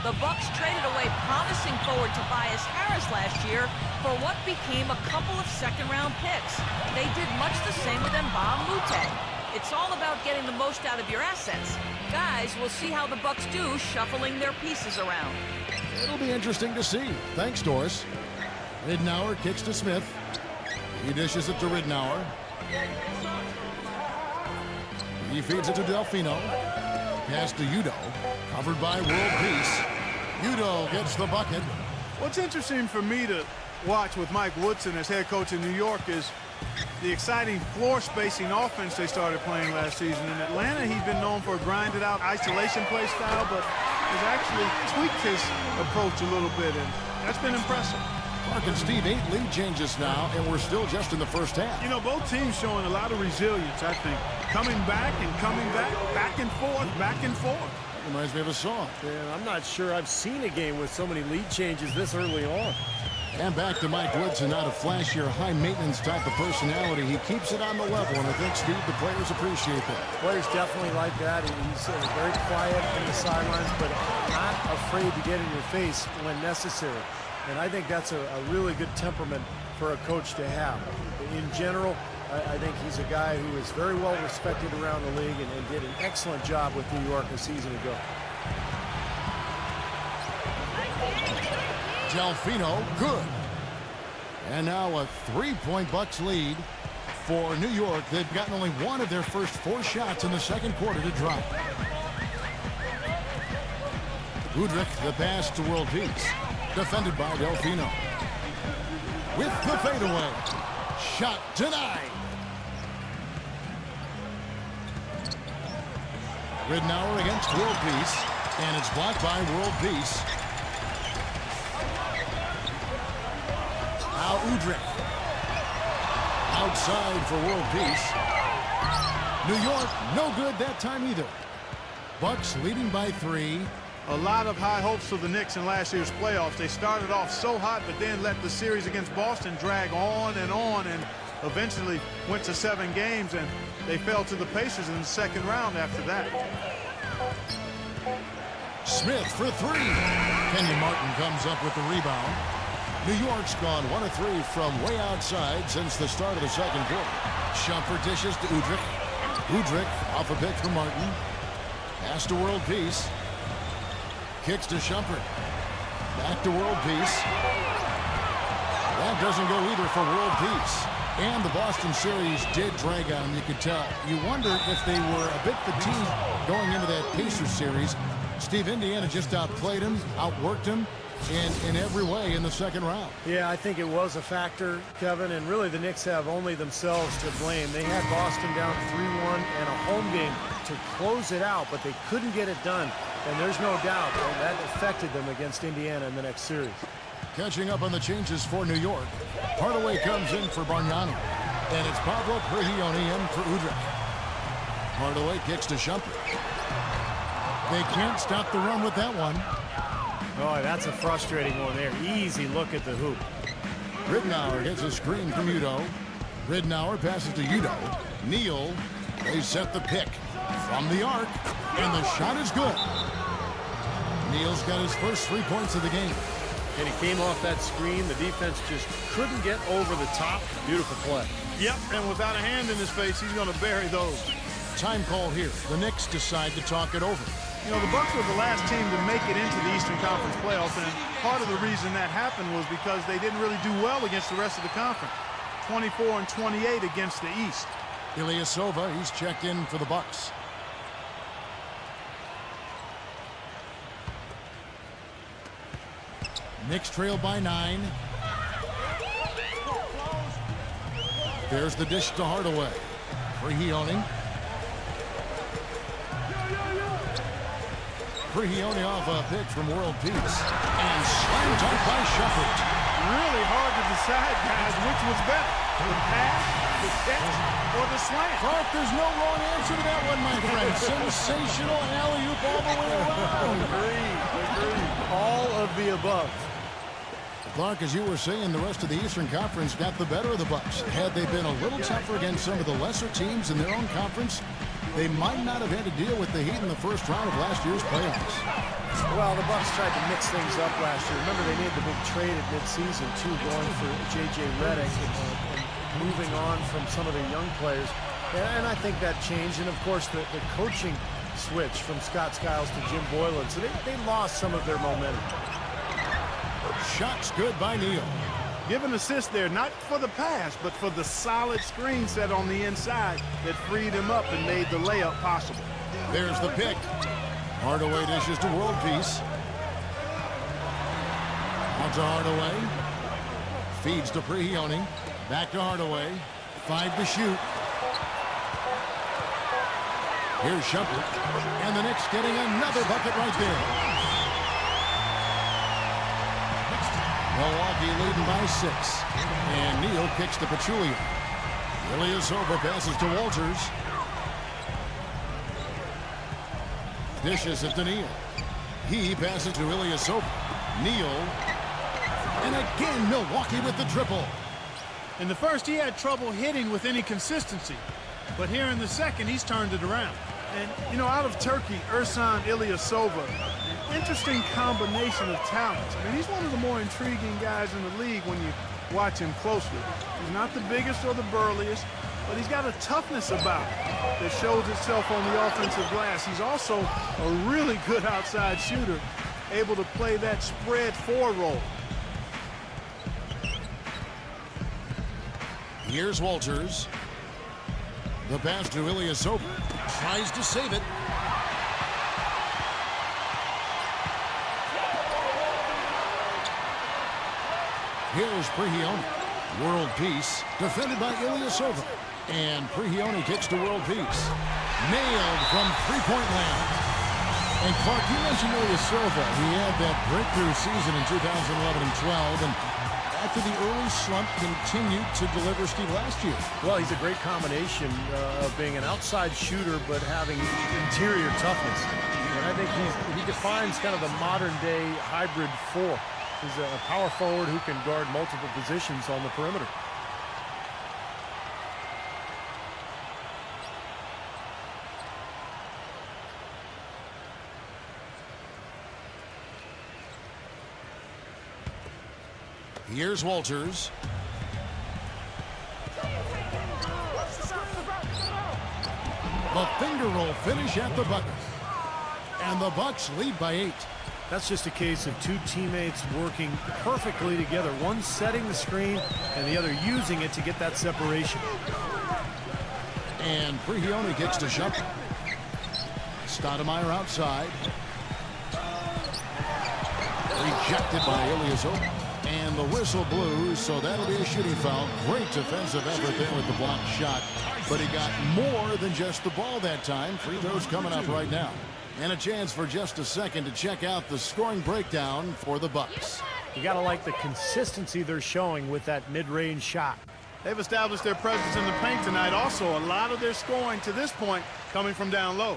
The Bucks traded away promising forward Tobias Harris last year for what became a couple of second-round picks. They did much the same with Mbah Moute. It's all about getting the most out of your assets. Guys, we'll see how the Bucks do shuffling their pieces around. It'll be interesting to see. Thanks, Doris. Ridnour kicks to Smith. He dishes it to Ridnour. He feeds it to Delfino. Pass to Udo. Covered by World Peace. Udo gets the bucket. What's interesting for me to watch with Mike Woodson as head coach in New York is the exciting floor spacing offense they started playing last season. In Atlanta, he's been known for a grinded out isolation play style, but has actually tweaked his approach a little bit, and that's been impressive. Mark and Steve, 8 lead changes now, and we're still just in the first half. You know, both teams showing a lot of resilience, I think. Coming back and coming back and forth, back and forth. Reminds me of a song. Yeah, I'm not sure I've seen a game with so many lead changes this early on. And back to Mike Woodson, not a flashier, high-maintenance type of personality. He keeps it on the level, and I think, Steve, the players appreciate that. Players definitely like that. He's very quiet in the sidelines, but not afraid to get in your face when necessary. And I think that's a really good temperament for a coach to have. In general, I think he's a guy who is very well respected around the league and did an excellent job with New York a season ago. Delfino, good. And now a 3-point Bucks lead for New York. They've gotten only one of their first 4 shots in the second quarter to drop. Udrich, the pass to World Peace. Defended by Delfino. With the fadeaway. Shot denied. Ridnour against World Peace. And it's blocked by World Peace. Now Udrich. Outside for World Peace. New York, no good that time either. Bucks leading by 3. A lot of high hopes for the Knicks in last year's playoffs. They started off so hot, but then let the series against Boston drag on, and eventually went to 7 games, and they fell to the Pacers in the second round after that. Smith for 3. Kenyon Martin comes up with the rebound. New York's gone 1 of 3 from way outside since the start of the second quarter. Shumpert dishes to Udrich. Udrich off a pick from Martin. Pass to World Peace. Kicks to Shumpert. Back to World Peace. That doesn't go either for World Peace. And the Boston series did drag on, you could tell. You wonder if they were a bit fatigued going into that Pacers series. Steve, Indiana just outplayed him, outworked him in every way in the second round. Yeah, I think it was a factor, Kevin, and really the Knicks have only themselves to blame. They had Boston down 3-1 and a home game to close it out, but they couldn't get it done. And there's no doubt that affected them against Indiana in the next series. Catching up on the changes for New York. Hardaway comes in for Bargnani. And it's Pablo Prigioni in for Udrich. Hardaway kicks to Shumpert. They can't stop the run with that one. Oh, that's a frustrating one there. Easy look at the hoop. Ridnour gets a screen from Udo. Ridnour passes to Udo. Neal, they set the pick from the arc, and the shot is good. Neal's got his first 3 points of the game. And he came off that screen. The defense just couldn't get over the top. Beautiful play. Yep, and without a hand in his face, he's going to bury those. Time call here. The Knicks decide to talk it over. You know, the Bucks were the last team to make it into the Eastern Conference playoffs, and part of the reason that happened was because they didn't really do well against the rest of the conference. 24 and 28 against the East. Ilyasova, he's checked in for the Bucks. Knicks trail by 9. There's the dish to Hardaway. Prigioni. Prigioni off a pick from World Peace. And slammed out by Shepard. Really hard to decide, guys, which was better. The pass, the catch, or the slam. Clark, there's no wrong answer to that one, my friend. Sensational alley-oop all the way around. Agreed. All of the above. Clark, as you were saying, the rest of the Eastern Conference got the better of the Bucks. Had they been a little tougher against some of the lesser teams in their own conference, they might not have had to deal with the Heat in the first round of last year's playoffs. Well, the Bucks tried to mix things up last year. Remember, they made the big trade at midseason, too, going for J.J. Redick and moving on from some of their young players. And I think that changed. And, of course, the coaching switch from Scott Skiles to Jim Boylan. So they lost some of their momentum. Shots good by Neal. Give an assist there, not for the pass, but for the solid screen set on the inside that freed him up and made the layup possible. There's the pick. Hardaway dishes to World Peace. Out to Hardaway. Feeds to Prigioni. Back to Hardaway. 5 to shoot. Here's Shepard. And the Knicks getting another bucket right there. Milwaukee leading by 6. And Neal kicks to Pachulia. Ilyasova passes to Walters. Dishes it to Neal. He passes to Ilyasova. Neal. And again, Milwaukee with the triple. In the first, he had trouble hitting with any consistency. But here in the second, he's turned it around. And, you know, out of Turkey, Ersan Ilyasova, interesting combination of talents. I mean, he's one of the more intriguing guys in the league when you watch him closely. He's not the biggest or the burliest, but he's got a toughness about him that shows itself on the offensive glass. He's also a really good outside shooter, able to play that spread 4 role. Here's Walters. The pass to Ilyasova. Tries to save it. Here's Prigioni. World Peace. Defended by Ilyasova. And Prigioni kicks to World Peace. Nailed from three-point land. And Clark, you mentioned Ilyasova. He had that breakthrough season in 2011 and 12. And after the early slump, continued to deliver Steve last year. Well, he's a great combination of being an outside shooter but having interior toughness. And I think he defines kind of the modern-day hybrid 4. He's a power forward who can guard multiple positions on the perimeter. Here's Walters. The finger roll finish at the bucket. And the Bucks lead by 8. That's just a case of 2 teammates working perfectly together. One setting the screen and the other using it to get that separation. And Prigioni kicks to Shepard. Stoudemire outside. Rejected by Ilyasova. And the whistle blew, so that'll be a shooting foul. Great defensive effort there with the blocked shot. But he got more than just the ball that time. Free throws coming up right now. And a chance for just a second to check out the scoring breakdown for the Bucks. You got to like the consistency they're showing with that mid-range shot. They've established their presence in the paint tonight. Also, a lot of their scoring to this point coming from down low.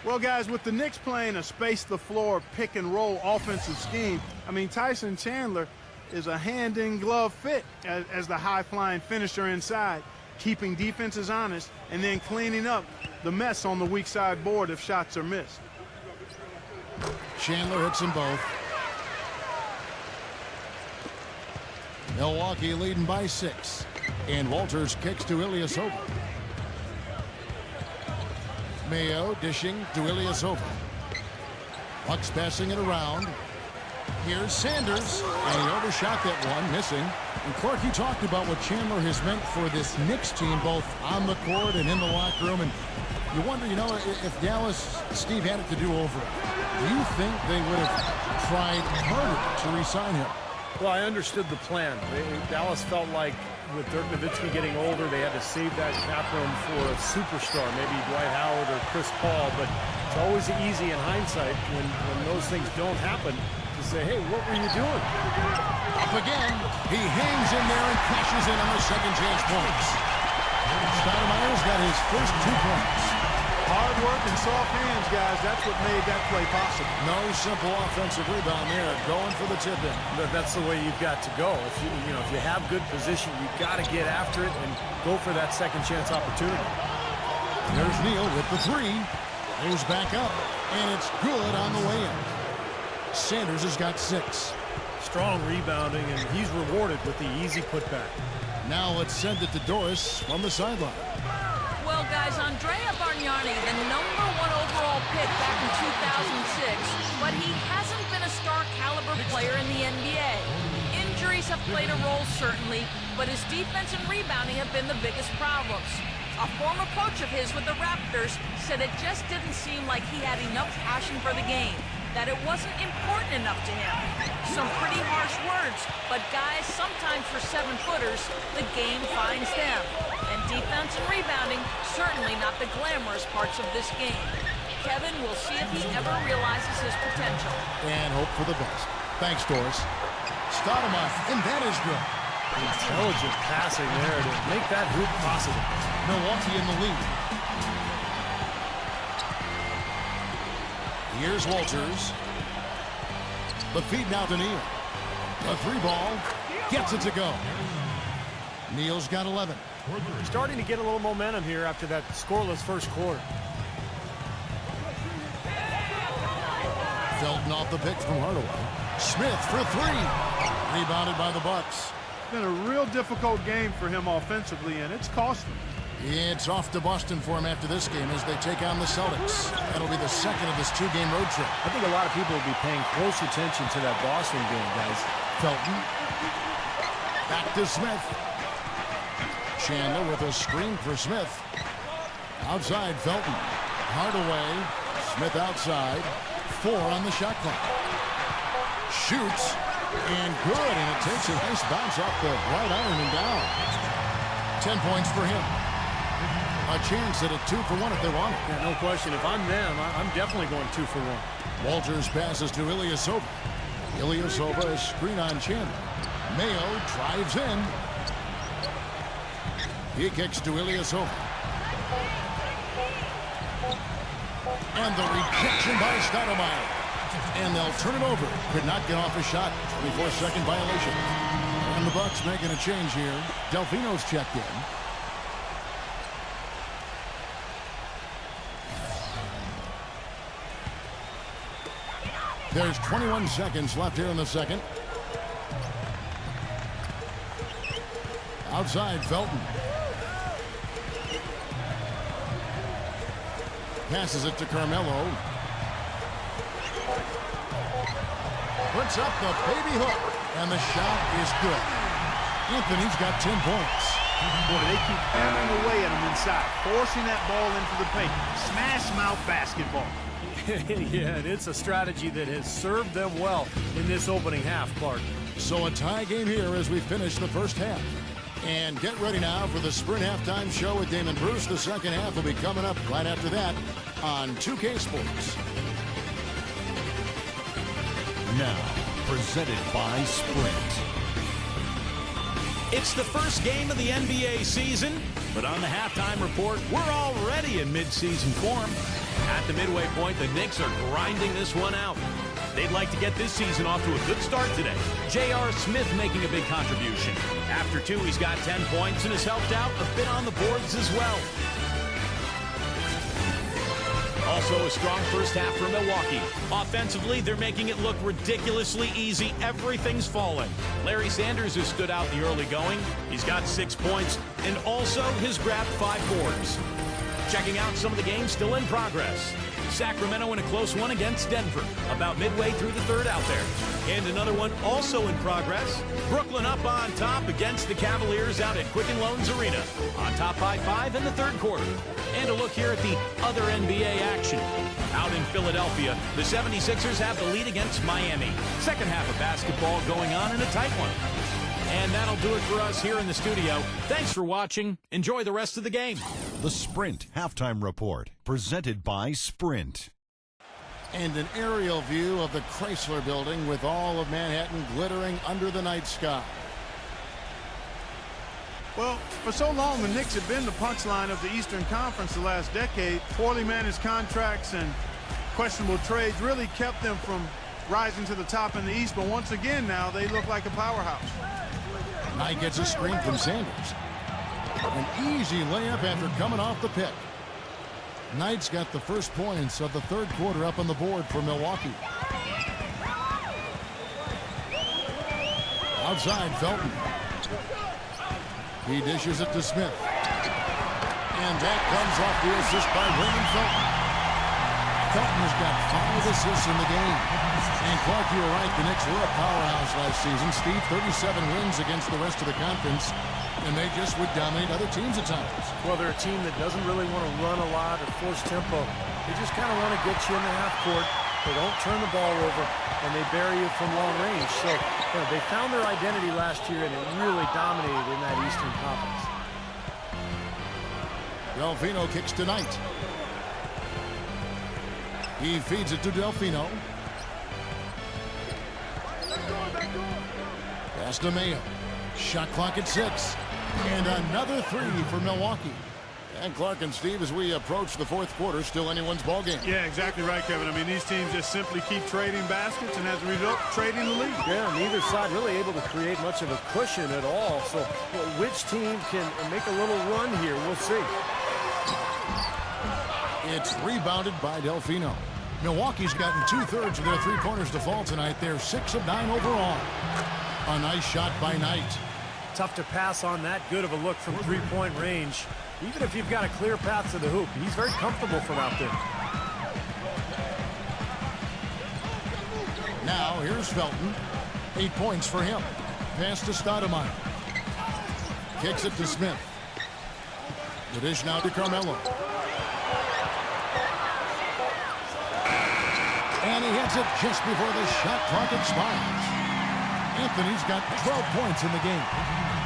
Well, guys, with the Knicks playing a space-the-floor pick-and-roll offensive scheme, I mean, Tyson Chandler is a hand-in-glove fit as the high-flying finisher inside, keeping defenses honest and then cleaning up the mess on the weak side board if shots are missed. Chandler hits them both. Milwaukee leading by 6. And Walters kicks to Ilyasova. Mayo dishing to Ilyasova. Bucks passing it around. Here's Sanders, and he overshot that one, missing. And Clark, you talked about what Chandler has meant for this Knicks team, both on the court and in the locker room. And you wonder, you know, if Dallas, Steve had it to do over, do you think they would have tried harder to re-sign him? Well, I understood the plan. Dallas felt like with Dirk Nowitzki getting older, they had to save that cap room for a superstar, maybe Dwight Howard or Chris Paul. But it's always easy in hindsight when those things don't happen to say, hey, what were you doing? Up again. He hangs in there and cashes in on the second chance points. Stoudemire's got his first 2 points. Hard work and soft hands, guys. That's what made that play possible. No simple offensive rebound there. Going for the tip in. That's the way you've got to go. If you have good position, you've got to get after it and go for that second chance opportunity. There's Neal with the 3. Moves back up, and it's good on the way in. Sanders has got 6. Strong rebounding, and he's rewarded with the easy putback. Now let's send it to Doris from the sideline. Well, guys, Andrea Bargnani, the #1 overall pick back in 2006, but he hasn't been a star caliber player in the NBA. Injuries have played a role, certainly, but his defense and rebounding have been the biggest problems. A former coach of his with the Raptors said it just didn't seem like he had enough passion for the game, that it wasn't important enough to him. Some pretty harsh words, but guys, sometimes for 7-footers, the game finds them. And defense and rebounding, certainly not the glamorous parts of this game. Kevin will see if he ever realizes his potential. And hope for the best. Thanks, Doris. Stoudemire, and that is good. Intelligent passing there to make that hoop possible. Milwaukee in the lead. Here's Walters. The feed now to Neal. The 3 ball. Gets it to go. Neal's got 11. Starting to get a little momentum here after that scoreless first quarter. Felton off the pick from Hardaway. Smith for 3. Rebounded by the Bucks. It's been a real difficult game for him offensively, and it's cost him. It's off to Boston for him after this game as they take on the Celtics. That'll be the second of this 2-game road trip. I think a lot of people will be paying close attention to that Boston game, guys. Felton. Back to Smith. Chandler with a screen for Smith. Outside, Felton. Hardaway. Smith outside. 4 on the shot clock. Shoots. And good. And it takes a nice bounce off the right iron and down. 10 points for him. A chance at a 2 for 1 if they want it. Yeah, no question. If I'm them, I'm definitely going 2 for 1. Walters passes to Ilyasova. Ilyasova is screen on Chandler. Mayo drives in. He kicks to Ilyasova. And the rejection by Stoudemire. And they'll turn it over. Could not get off a shot. 24-second violation. And the Bucks making a change here. Delfino's checked in. There's 21 seconds left here in the second. Outside, Felton. Passes it to Carmelo. Puts up the baby hook. And the shot is good. Anthony's got 10 points. Boy, they keep hammering away at him inside, forcing that ball into the paint. Smash mouth basketball. Yeah, and it's a strategy that has served them well in this opening half, Clark. So a tie game here as we finish the first half. And get ready now for the Sprint Halftime Show with Damon Bruce. The second half will be coming up right after that on 2K Sports. Now, presented by Sprint. It's the first game of the NBA season, but on the halftime report, we're already in mid-season form. At the midway point, the Knicks are grinding this one out. They'd like to get this season off to a good start today. J.R. Smith making a big contribution. After 2, he's got 10 points and has helped out a bit on the boards as well. Also a strong first half for Milwaukee. Offensively, they're making it look ridiculously easy. Everything's falling. Larry Sanders has stood out in the early going. He's got 6 points and also has grabbed 5 boards. Checking out some of the games still in progress. Sacramento in a close one against Denver, about midway through the third out there. And another one also in progress. Brooklyn up on top against the Cavaliers out at Quicken Loans Arena. On top by 5 in the third quarter. And a look here at the other NBA action. Out in Philadelphia, the 76ers have the lead against Miami. Second half of basketball going on in a tight one. And that'll do it for us here in the studio. Thanks for watching. Enjoy the rest of the game. The Sprint Halftime Report, presented by Sprint. And an aerial view of the Chrysler Building with all of Manhattan glittering under the night sky. Well, for so long, the Knicks have been the punchline of the Eastern Conference the last decade. Poorly managed contracts and questionable trades really kept them from rising to the top in the East. But once again now, they look like a powerhouse. Knight gets a screen from Sanders. An easy layup after coming off the pick. Knight's got the first points of the third quarter up on the board for Milwaukee. Outside, Felton. He dishes it to Smith. And that comes off the assist by Raymond Felton. Felton has got 5 assists in the game. And Clark, you were right, the Knicks were a powerhouse last season. Steve, 37 wins against the rest of the conference. And they just would dominate other teams at times. Well, they're a team that doesn't really want to run a lot or force tempo. They just kind of want to get you in the half court. They don't turn the ball over, and they bury you from long range. So they found their identity last year, and it really dominated in that Eastern Conference. Delfino kicks to Knight. He feeds it to Delfino. Pass to Mayo. Shot clock at 6. And another 3 for Milwaukee. And Clark and Steve, as we approach the fourth quarter, still anyone's ball game. Yeah, exactly right, Kevin. I mean, these teams just simply keep trading baskets, and as a result, trading the lead. Yeah, neither side really able to create much of a cushion at all. So which team can make a little run here? We'll see. It's rebounded by Delfino. Milwaukee's gotten 2/3 of their three-pointers to fall tonight. They're 6 of 9 overall. A nice shot by Knight. Tough to pass on that good of a look from three-point range. Even if you've got a clear path to the hoop, he's very comfortable from out there. Now, here's Felton. 8 points for him. Pass to Stoudemire. Kicks it to Smith. The dish now to Carmelo. And he hits it just before the shot clock expires. Anthony's got 12 points in the game.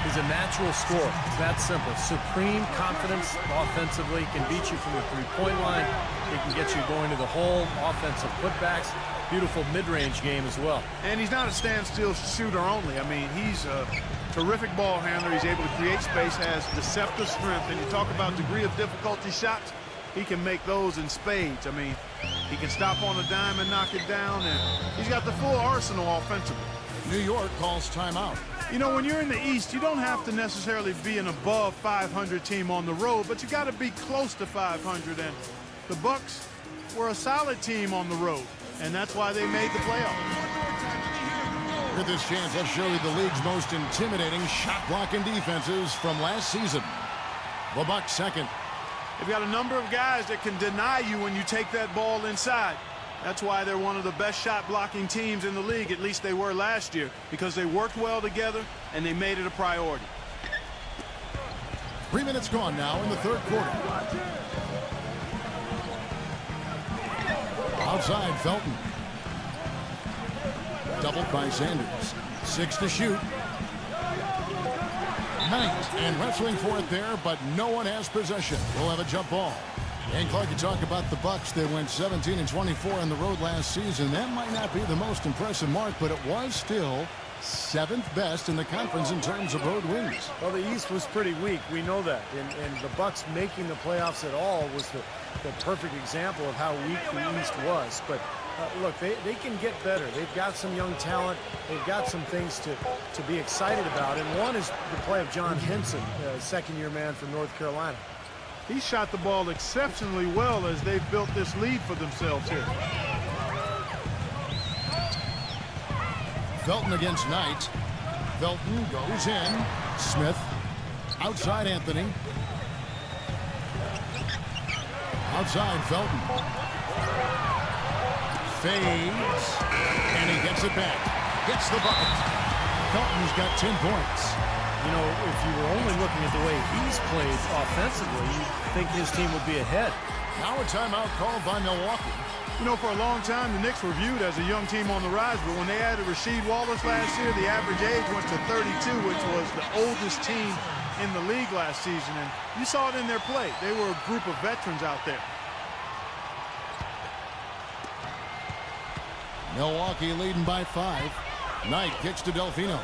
He's a natural scorer. It's that simple. Supreme confidence offensively. Can beat you from the three-point line. He can get you going to the hole. Offensive putbacks. Beautiful mid-range game as well. And he's not a standstill shooter only. I mean, he's a terrific ball handler. He's able to create space, has deceptive strength. And you talk about degree of difficulty shots, he can make those in spades. I mean, he can stop on a dime and knock it down, and he's got the full arsenal offensively. New York calls timeout. You know, when you're in the East, you don't have to necessarily be an above 500 team on the road, but you got to be close to 500. And the Bucks were a solid team on the road, and that's why they made the playoffs. With this chance, I'll show you the league's most intimidating shot blocking defenses from last season. The Bucks second. They've got a number of guys that can deny you when you take that ball inside. That's why they're one of the best shot blocking teams in the league, at least they were last year, because they worked well together and they made it a priority. 3 minutes gone now in the third quarter. Outside, Felton. Doubled by Sanders. 6 to shoot. Knight and wrestling for it there, but no one has possession. We'll have a jump ball. And Clark, you talk about the Bucks. They went 17-24 on the road last season. That might not be the most impressive mark, but it was still 7th best in the conference in terms of road wins. Well, the East was pretty weak. We know that. And the Bucks making the playoffs at all was the perfect example of how weak the East was. But look, they can get better. They've got some young talent. They've got some things to be excited about. And one is the play of John Henson, second-year man from North Carolina. He shot the ball exceptionally well as they've built this lead for themselves here. Felton against Knight. Felton goes in. Smith outside Anthony. Outside, Felton. Fades. And he gets it back. Gets the bucket. Felton's got 10 points. You know, if you were only looking at the way he's played offensively, you'd think his team would be ahead. Now a timeout called by Milwaukee. You know, for a long time, the Knicks were viewed as a young team on the rise, but when they added Rasheed Wallace last year, the average age went to 32, which was the oldest team in the league last season, and you saw it in their play. They were a group of veterans out there. Milwaukee leading by 5. Knight kicks to Delfino.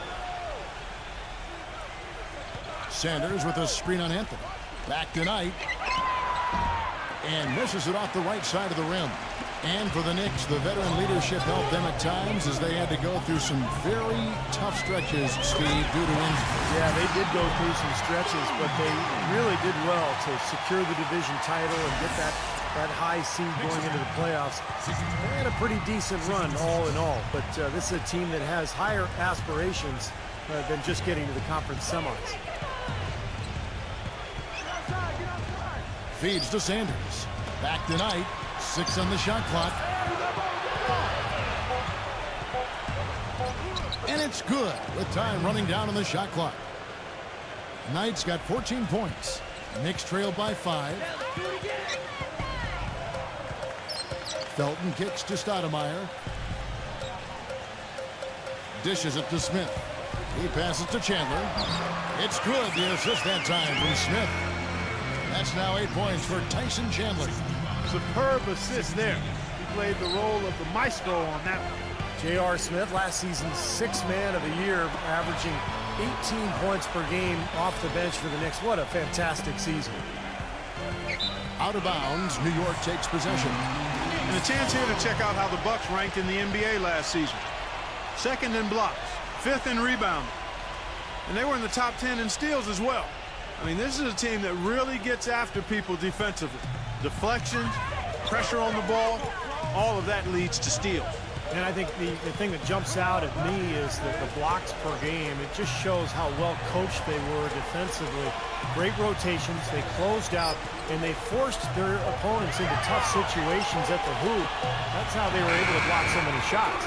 Sanders with a screen on Anthony. Back to Knight. And misses it off the right side of the rim. And for the Knicks, the veteran leadership helped them at times as they had to go through some very tough stretches, Steve, due to injury. Yeah, they did go through some stretches, but they really did well to secure the division title and get that high seed going into the playoffs. They had a pretty decent run all in all, but this is a team that has higher aspirations than just getting to the conference semis. Feeds to Sanders. Back to Knight. 6 on the shot clock. And it's good with time running down on the shot clock. Knight's got 14 points. Knicks trail by 5. Felton kicks to Stoudemire. Dishes it to Smith. He passes to Chandler. It's good. The assist that time from Smith. That's now 8 points for Tyson Chandler. Superb assist there. He played the role of the maestro on that one. J.R. Smith, last season's sixth man of the year, averaging 18 points per game off the bench for the Knicks. What a fantastic season. Out of bounds, New York takes possession. And a chance here to check out how the Bucks ranked in the NBA last season. 2nd in blocks, 5th in rebounding. And they were in the top 10 in steals as well. I mean, this is a team that really gets after people defensively. Deflections, pressure on the ball, all of that leads to steals. And I think the thing that jumps out at me is that the blocks per game, it just shows how well coached they were defensively. Great rotations, they closed out, and they forced their opponents into tough situations at the hoop. That's how they were able to block so many shots.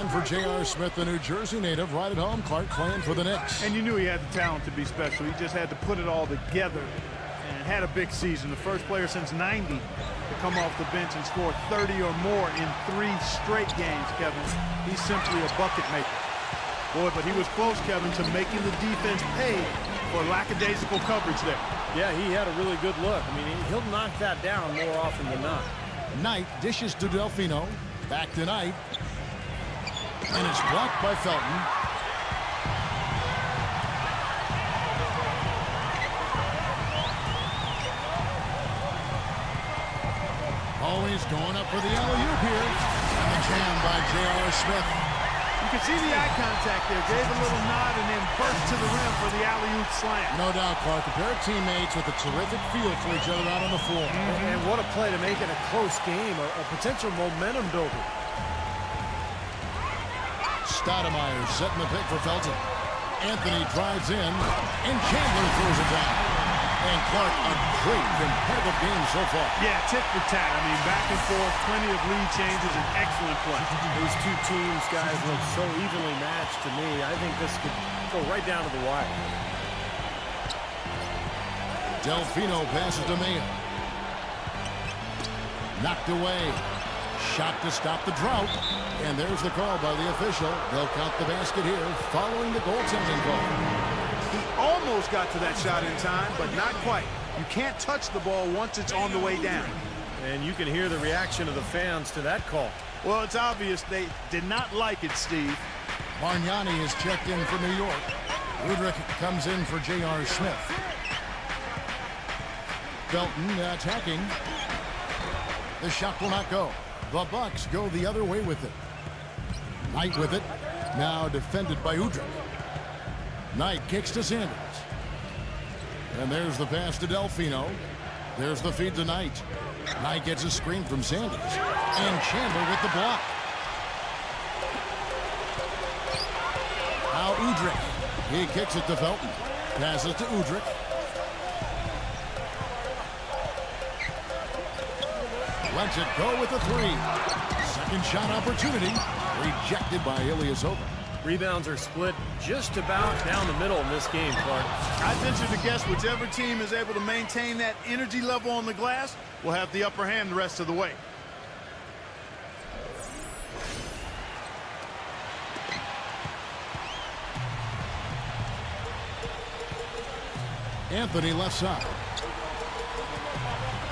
And for J.R. Smith, the New Jersey native, right at home, Clark playing for the Knicks. And you knew he had the talent to be special. He just had to put it all together and had a big season. The first player since 90 to come off the bench and score 30 or more in 3 straight games, Kevin. He's simply a bucket maker. Boy, but he was close, Kevin, to making the defense pay for lackadaisical coverage there. Yeah, he had a really good look. I mean, he'll knock that down more often than not. Knight dishes to Delfino. Back to Knight. And it's blocked by Felton. Always going up for the alley-oop here. And the jam by J.R. Smith. You can see the eye contact there. Gave a little nod and then burst to the rim for the alley-oop slam. No doubt, Clark. A pair of teammates with a terrific feel for each other out on the floor. And what a play to make it a close game, a potential momentum builder. Stoudemire setting the pick for Felton. Anthony drives in, and Chandler throws it down. And Clark, a great competitive game so far. Yeah, tit for tat. I mean, back and forth, plenty of lead changes, and excellent play. These two teams, guys, look so evenly matched to me. I think this could go right down to the wire. Delfino passes to Mayo. Knocked away. Shot to stop the drought. And there's the call by the official. They'll count the basket here following the goaltending call. He almost got to that shot in time, but not quite. You can't touch the ball once it's on the way down. And you can hear the reaction of the fans to that call. Well, it's obvious they did not like it, Steve. Bargnani is checked in for New York. Udrich comes in for J.R. Smith. Felton attacking. The shot will not go. The Bucks go the other way with it. Knight with it. Now defended by Udrich. Knight kicks to Sanders. And there's the pass to Delfino. There's the feed to Knight. Knight gets a screen from Sanders. And Chandler with the block. Now Udrich. He kicks it to Felton. Passes to Udrich. Lets it go with the three. Second shot opportunity. Rejected by Ilyasova. Rebounds are split just about down the middle in this game, Clark. I'd venture to guess whichever team is able to maintain that energy level on the glass will have the upper hand the rest of the way. Anthony left side.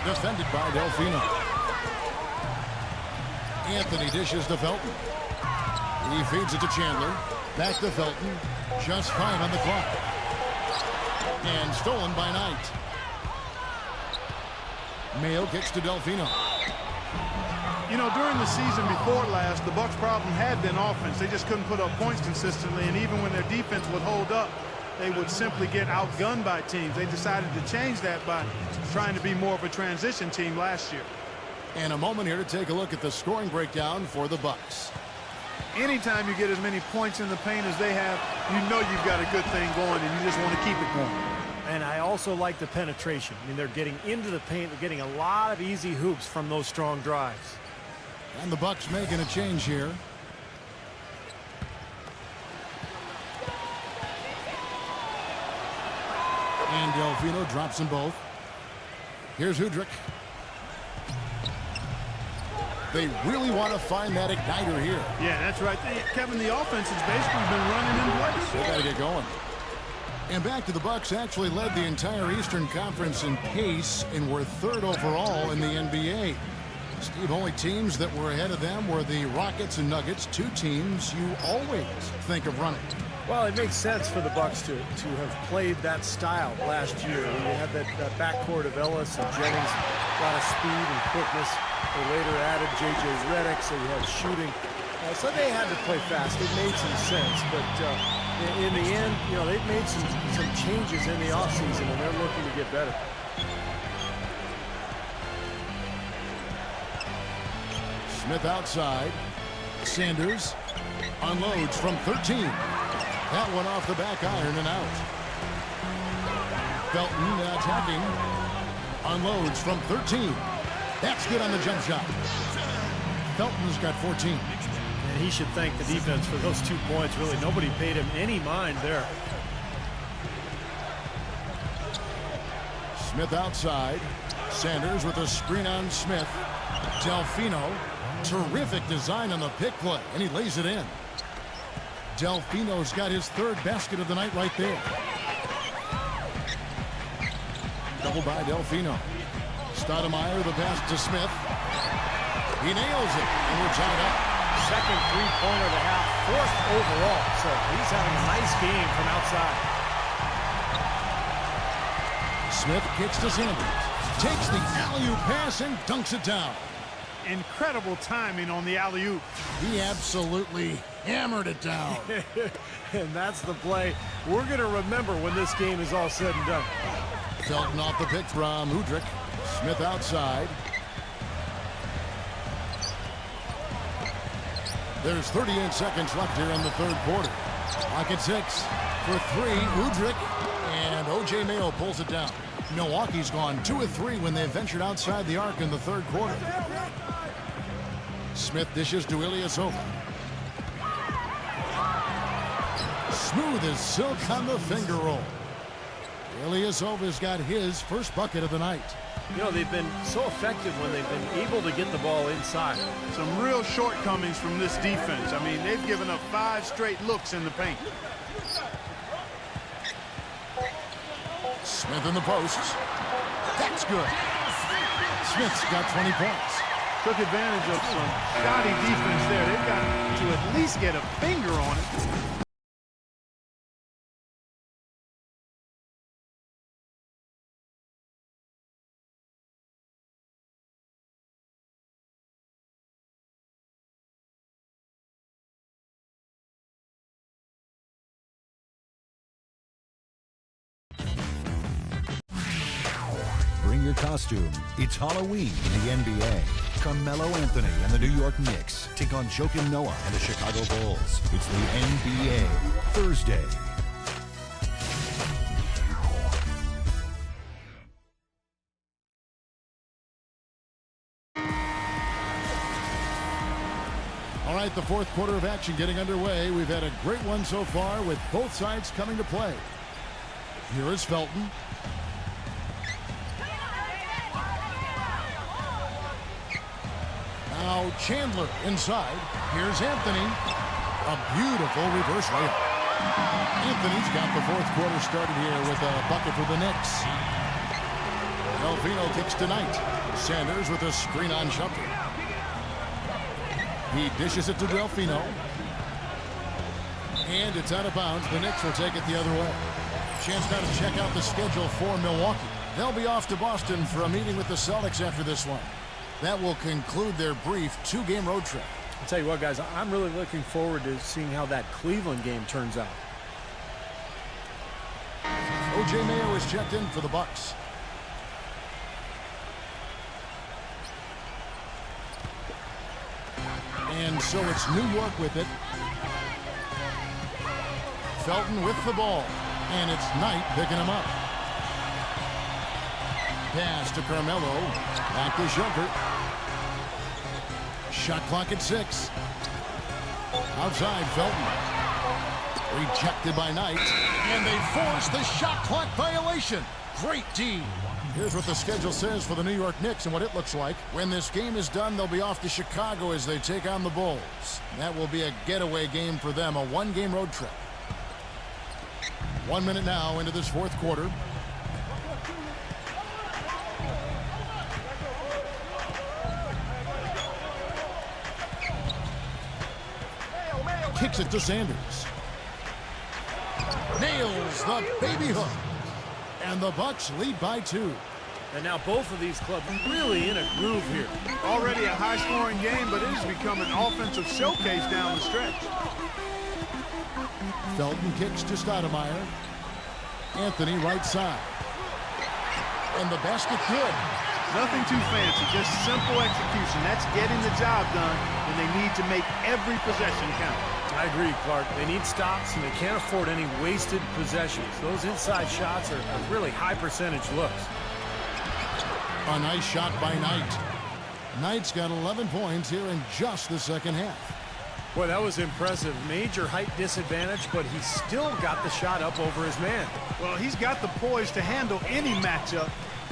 Defended by Delfino. Anthony dishes to Felton. He feeds it to Chandler. Back to Felton. Just 5 on the clock. And stolen by Knight. Mayo kicks to Delfino. You know, during the season before last, the Bucks' problem had been offense. They just couldn't put up points consistently, and even when their defense would hold up, they would simply get outgunned by teams. They decided to change that by trying to be more of a transition team last year. And a moment here to take a look at the scoring breakdown for the Bucks. Anytime you get as many points in the paint as they have, you know you've got a good thing going, and you just want to keep it going. And I also like the penetration. I mean, they're getting into the paint. They're getting a lot of easy hoops from those strong drives. And the Bucks making a change here. And Delfino drops them both. Here's Udrich. They really want to find that igniter here. Yeah, that's right. Kevin, the offense has basically been running in place. They got to get going. And back to the Bucks actually led the entire Eastern Conference in pace and were 3rd overall in the NBA. Steve, only teams that were ahead of them were the Rockets and Nuggets, 2 teams you always think of running. Well, it makes sense for the Bucks to have played that style last year. You had that backcourt of Ellis and Jennings, a lot of speed and quickness. They later added J.J. Redick, so you had shooting. So they had to play fast. It made some sense, but in the end, you know, they've made some changes in the offseason, and they're looking to get better. Smith outside. Sanders unloads from 13. That one off the back iron and out. Felton attacking. Unloads from 13. That's good on the jump shot. Felton's got 14. And he should thank the defense for those 2 points. Really, nobody paid him any mind there. Smith outside. Sanders with a screen on Smith. Delfino. Terrific design on the pick play, and he lays it in. Delfino's got his 3rd basket of the night right there. Double by Delfino. Stoudemire the pass to Smith. He nails it, and we're tied up. Second three-pointer of the half, 4th overall. So he's having a nice game from outside. Smith kicks to Sanders. Takes the alley-oop pass and dunks it down. Incredible timing on the alley-oop. He absolutely hammered it down. And that's the play we're going to remember when this game is all said and done. Felton off the pick from Udrich. Smith outside. There's 38 seconds left here in the 3rd quarter. Clock at 6 for 3. Udrich and O.J. Mayo pulls it down. Milwaukee's gone 2 of 3 when they ventured outside the arc in the 3rd quarter. Smith dishes to Ilyasova. Smooth as silk on the finger roll. Ilyasova's got his 1st bucket of the night. You know, they've been so effective when they've been able to get the ball inside. Some real shortcomings from this defense. I mean, they've given up 5 straight looks in the paint. Smith in the post. That's good. Smith's got 20 points. Took advantage of some shoddy defense there. They've got to at least get a finger on it. Bring your costume. It's Halloween in the NBA. Carmelo Anthony and the New York Knicks take on Joakim Noah and the Chicago Bulls. It's the NBA Thursday. All right, the fourth quarter of action getting underway. We've had a great one so far with both sides coming to play. Here is Felton. Now Chandler inside. Here's Anthony. A beautiful reverse layup. Anthony's got the fourth quarter started here with a bucket for the Knicks. Delfino kicks to Knight. Sanders with a screen on Shumpert. He dishes it to Delfino. And it's out of bounds. The Knicks will take it the other way. Chance now to check out the schedule for Milwaukee. They'll be off to Boston for a meeting with the Celtics after this one. That will conclude their brief two-game road trip. I'll tell you what, guys, I'm really looking forward to seeing how that Cleveland game turns out. O.J. Mayo is checked in for the Bucks. And so it's New York with it. Felton with the ball. And it's Knight picking him up. Pass to Carmelo. Back to Shumpert. Shot clock at 6. Outside Felton. Rejected by Knight. And they force the shot clock violation. Great D. Here's what the schedule says for the New York Knicks and what it looks like. When this game is done, they'll be off to Chicago as they take on the Bulls. That will be a getaway game for them, a one-game road trip. 1 minute now into this fourth quarter. Kicks it to Sanders. Nails the baby hook. And the Bucks lead by 2. And now both of these clubs really in a groove here. Already a high-scoring game, but it has become an offensive showcase down the stretch. Felton kicks to Stoudemire. Anthony right side. And the basket good. Nothing too fancy, just simple execution. That's getting the job done, and they need to make every possession count. I agree, Clark. They need stops, and they can't afford any wasted possessions. Those inside shots are really high-percentage looks. A nice shot by Knight. Knight's got 11 points here in just the second half. Boy, that was impressive. Major height disadvantage, but he still got the shot up over his man. Well, he's got the poise to handle any matchup,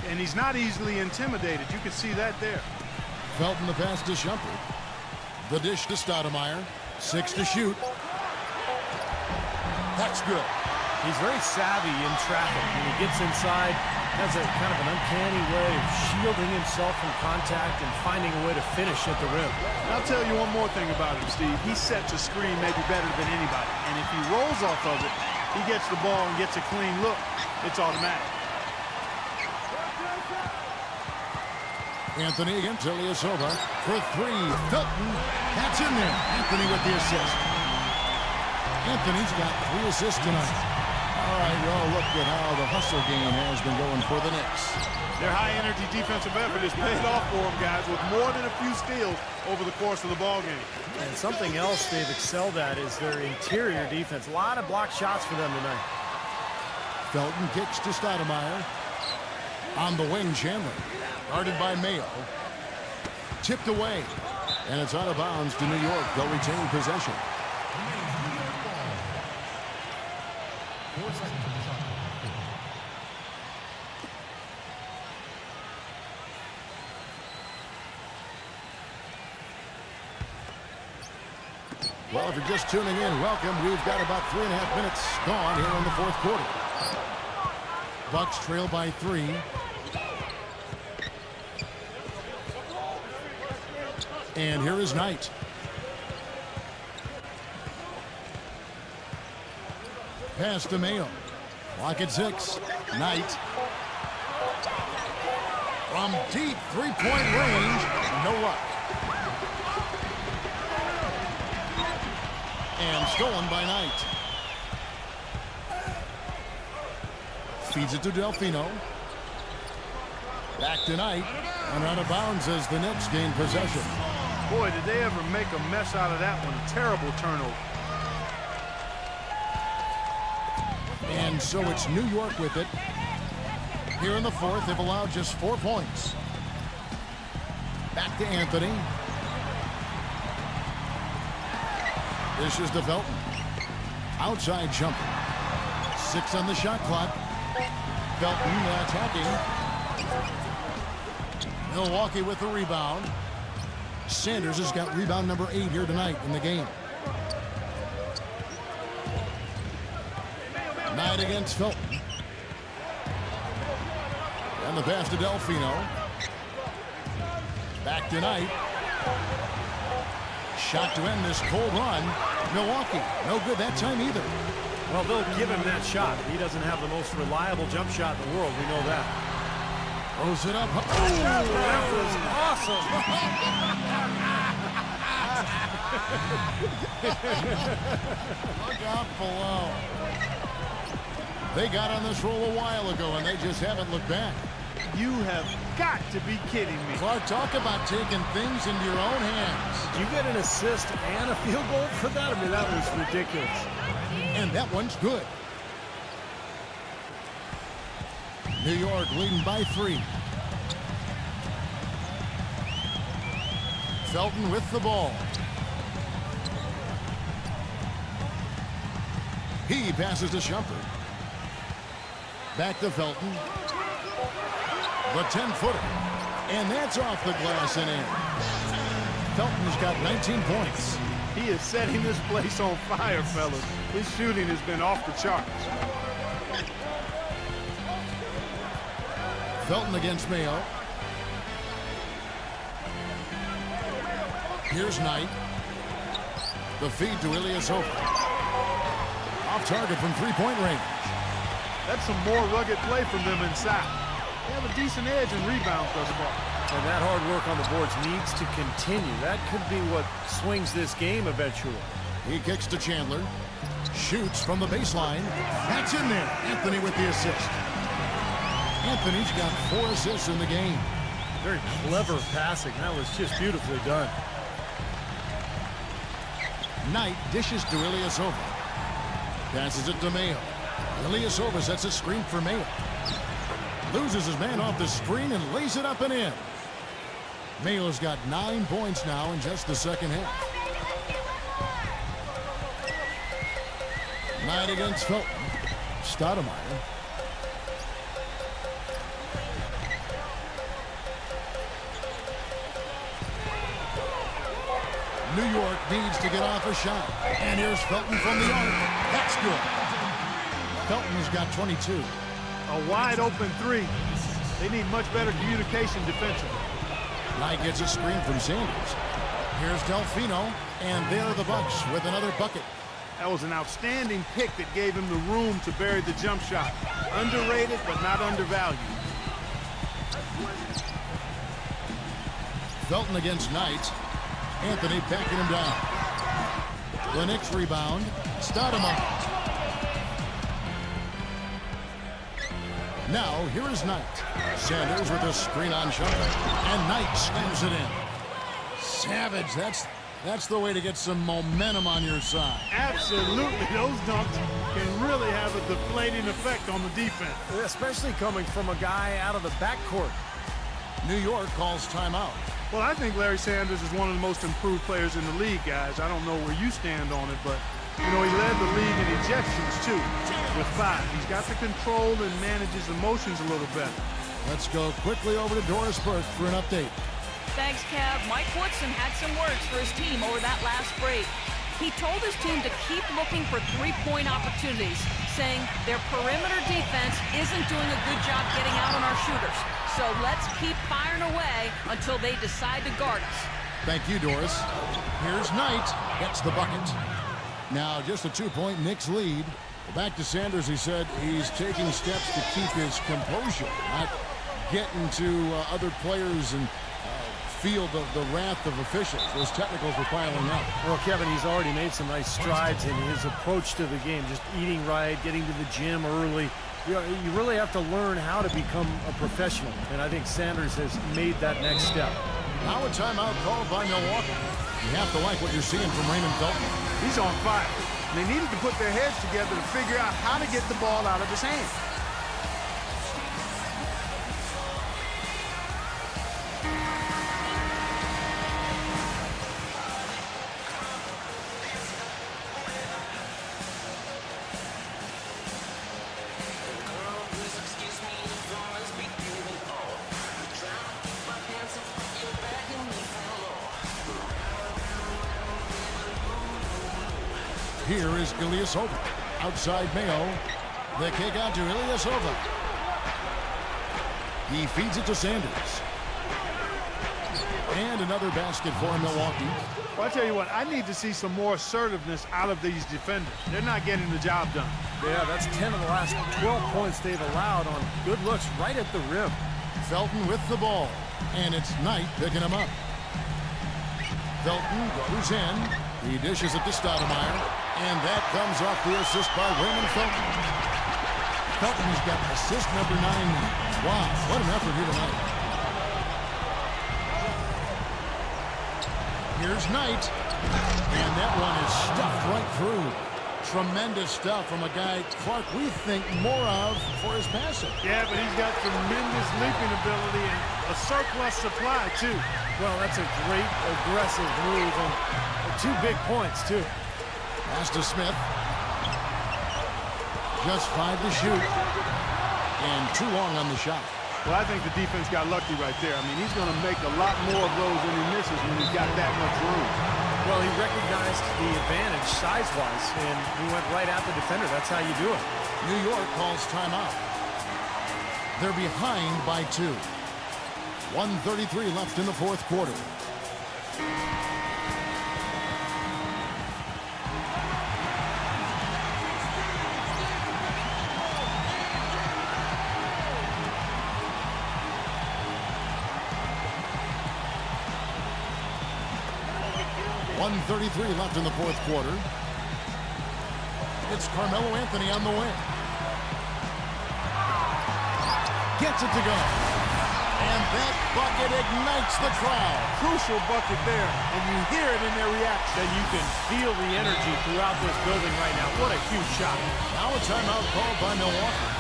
and he's not easily intimidated. You can see that there. Felton the pass to Shumpert. The dish to Stoudemire. 6 to shoot. That's good. He's very savvy in traffic. When he gets inside, has a kind of an uncanny way of shielding himself from contact and finding a way to finish at the rim. I'll tell you one more thing about him, Steve. He sets a screen maybe better than anybody. And if he rolls off of it, he gets the ball and gets a clean look. It's automatic. Anthony against Ilyasova for 3. Felton, that's in there. Anthony with the assist. Anthony's got 3 assists tonight. All right, well, look at how the hustle game has been going for the Knicks. Their high-energy defensive effort has paid off for them, guys, with more than a few steals over the course of the ballgame. And something else they've excelled at is their interior defense. A lot of blocked shots for them tonight. Felton kicks to Stoudemire. On the wing, Chandler. Guarded by Mayo. Tipped away. And it's out of bounds to New York. They'll retain possession. Well, if you're just tuning in, welcome. We've got about 3.5 minutes gone here in the fourth quarter. Bucks trail by 3. And here is Knight. Pass to Mayo. Clock at 6. Knight. From deep three-point range. No luck. And stolen by Knight. Feeds it to Delfino. Back to Knight. And out of bounds as the Knicks gain possession. Boy, did they ever make a mess out of that one. Terrible turnover. And so it's New York with it. Here in the fourth, they've allowed just 4 points. Back to Anthony. This is the Felton. Outside jumper. 6 on the shot clock. Felton attacking. Milwaukee with the rebound. Sanders has got rebound number 8 here tonight in the game. Knight against Felton. And the pass to Delfino. Back to Knight. Shot to end this cold run. Milwaukee, no good that time either. Well, they'll give him that shot. He doesn't have the most reliable jump shot in the world. We know that. Throws it up. Oh, That was awesome. Look out below. They got on this roll a while ago, and they just haven't looked back. You have got to be kidding me. Clark, talk about taking things into your own hands. You get an assist and a field goal for that? I mean, that was ridiculous. And that one's good. New York leading by 3. Felton with the ball. He passes to Shumpert. Back to Felton. The 10-footer. And that's off the glass and in. Felton's got 19 points. He is setting this place on fire, fellas. His shooting has been off the charts. Felton against Mayo. Here's Knight. The feed to Ilyasova. Off target from three-point range. That's some more rugged play from them inside. They have a decent edge in rebounds thus far. And that hard work on the boards needs to continue. That could be what swings this game eventually. He kicks to Chandler. Shoots from the baseline. That's in there. Anthony with the assist. Anthony's got 4 assists in the game. Very clever passing. That was just beautifully done. Knight dishes to Ilyasova. Passes it to Mayo. Ilyasova sets a screen for Mayo. Loses his man off the screen and lays it up and in. Mayo's got 9 points now in just the second half. Knight against Felton. Stoudemire. New York needs to get off a shot. And here's Felton from the arc. That's good. Felton's got 22. A wide open 3. They need much better communication defensively. Knight gets a screen from Sanders. Here's Delfino. And there the Bucks with another bucket. That was an outstanding pick that gave him the room to bury the jump shot. Underrated, but not undervalued. Felton against Knight. Anthony backing him down. The Knicks rebound. Stoudemire. Now, here is Knight. Sanders with a screen on shot. And Knight slams it in. Savage, that's the way to get some momentum on your side. Absolutely. Those dunks can really have a deflating effect on the defense. Especially coming from a guy out of the backcourt. New York calls timeout. Well, I think Larry Sanders is one of the most improved players in the league, guys. I don't know where you stand on it, but, you know, he led the league in ejections, too, with 5. He's got to control and manage his emotions a little better. Let's go quickly over to Doris Burke for an update. Thanks, Kev. Mike Woodson had some words for his team over that last break. He told his team to keep looking for three-point opportunities, saying their perimeter defense isn't doing a good job getting out on our shooters. So let's keep firing away until they decide to guard us. Thank you, Doris. Here's Knight. Gets the bucket. Now just a 2-point Knicks lead. Back to Sanders. He said he's taking steps to keep his composure, not getting to other players and feel the wrath of officials. Those technicals were piling up. Well, Kevin, he's already made some nice strides in his approach to the game. Just eating right, getting to the gym early. You really have to learn how to become a professional, and I think Sanders has made that next step. Now a timeout called by Milwaukee. You have to like what you're seeing from Raymond Felton. He's on fire. They needed to put their heads together to figure out how to get the ball out of his hand. Here is Ilyasova. Outside Mayo. The kick out to Ilyasova. He feeds it to Sanders. And another basket for Milwaukee. Well, I tell you what, I need to see some more assertiveness out of these defenders. They're not getting the job done. Yeah, that's 10 of the last 12 points they've allowed on good looks right at the rim. Felton with the ball. And it's Knight picking him up. Felton goes in. He dishes it to Stoudemire. And that comes off the assist by Raymond Felton. Felton's got assist number 9. Wow, what an effort here tonight. Here's Knight. And that one is stuffed right through. Tremendous stuff from a guy, Clark, we think more of for his passing. Yeah, but he's got tremendous leaping ability and a surplus supply, too. Well, that's a great aggressive move and 2 big points, too. Pass to Smith. Just 5 to shoot. And too long on the shot. Well, I think the defense got lucky right there. I mean, he's going to make a lot more of those than he misses when he's got that much room. Well, he recognized the advantage size-wise, and he went right at the defender. That's how you do it. New York calls timeout. They're behind by 2. 1:33 left in the fourth quarter. .133 left in the fourth quarter. It's Carmelo Anthony on the wing. Gets it to go. And that bucket ignites the crowd. Crucial bucket there, and you hear it in their reaction. And you can feel the energy throughout this building right now. What a huge shot. Now a timeout called by Milwaukee.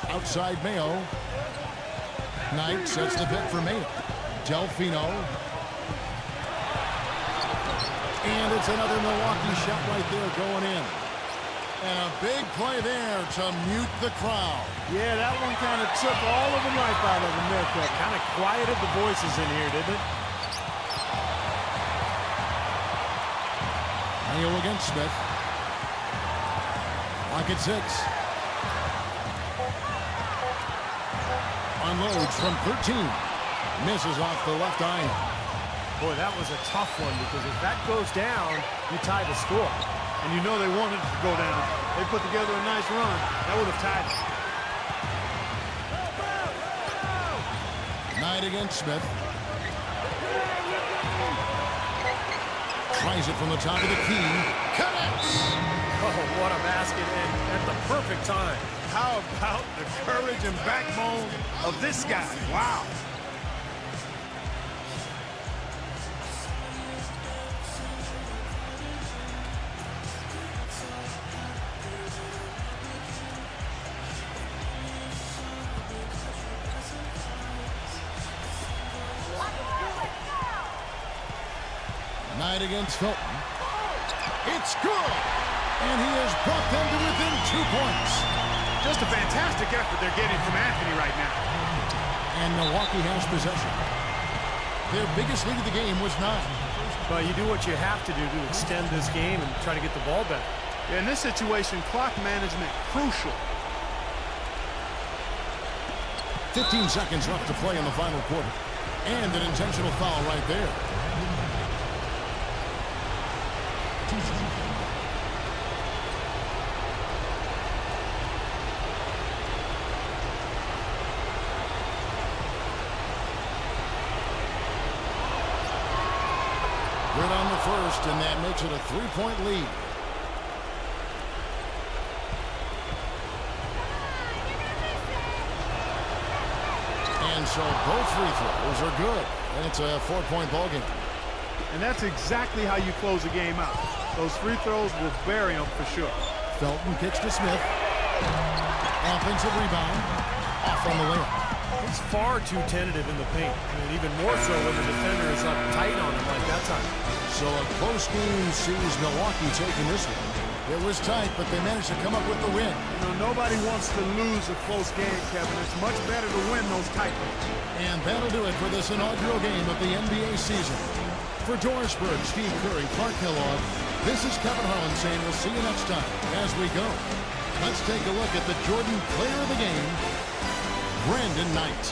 Outside Mayo. Knight sets the pick for Mayo. Delfino. And it's another Milwaukee shot right there going in. And a big play there to mute the crowd. Yeah, that one kind of took all of the life out of them there, Cut. Kind of quieted the voices in here, didn't it? Mayo against Smith. Lock at 6. Unloads from 13. Misses off the left iron. Boy, that was a tough one because if that goes down, you tie the score. And you know they wanted it to go down. They put together a nice run. That would have tied it. Knight against Smith. Tries it from the top of the key. Connects! Oh, what a basket, and at the perfect time. How about the courage and backbone of this guy? Wow. Knight against Felton. It's good! And he has brought them to within 2 points. Just a fantastic effort they're getting from Anthony right now. And Milwaukee has possession. Their biggest lead of the game was 9. But you do what you have to do to extend this game and try to get the ball back. Yeah, in this situation, clock management crucial. 15 seconds left to play in the final quarter. And an intentional foul right there. Good on the first, and that makes it a 3-point lead. And so both free throws are good, and it's a 4-point ball game. And that's exactly how you close a game out. Those free throws will bury them for sure. Felton kicks to Smith. Offensive rebound. Off on the layup. He's far too tentative in the paint, and even more so when the defender is up tight on him like that time. So a close game sees Milwaukee taking this one. It was tight, but they managed to come up with the win. You know, nobody wants to lose a close game, Kevin. It's much better to win those tight ones. And that'll do it for this inaugural game of the NBA season. For Dorisburg, Steve Curry, Clark Kellogg, this is Kevin Harlan saying we'll see you next time as we go. Let's take a look at the Jordan player of the game, Brandon Knight.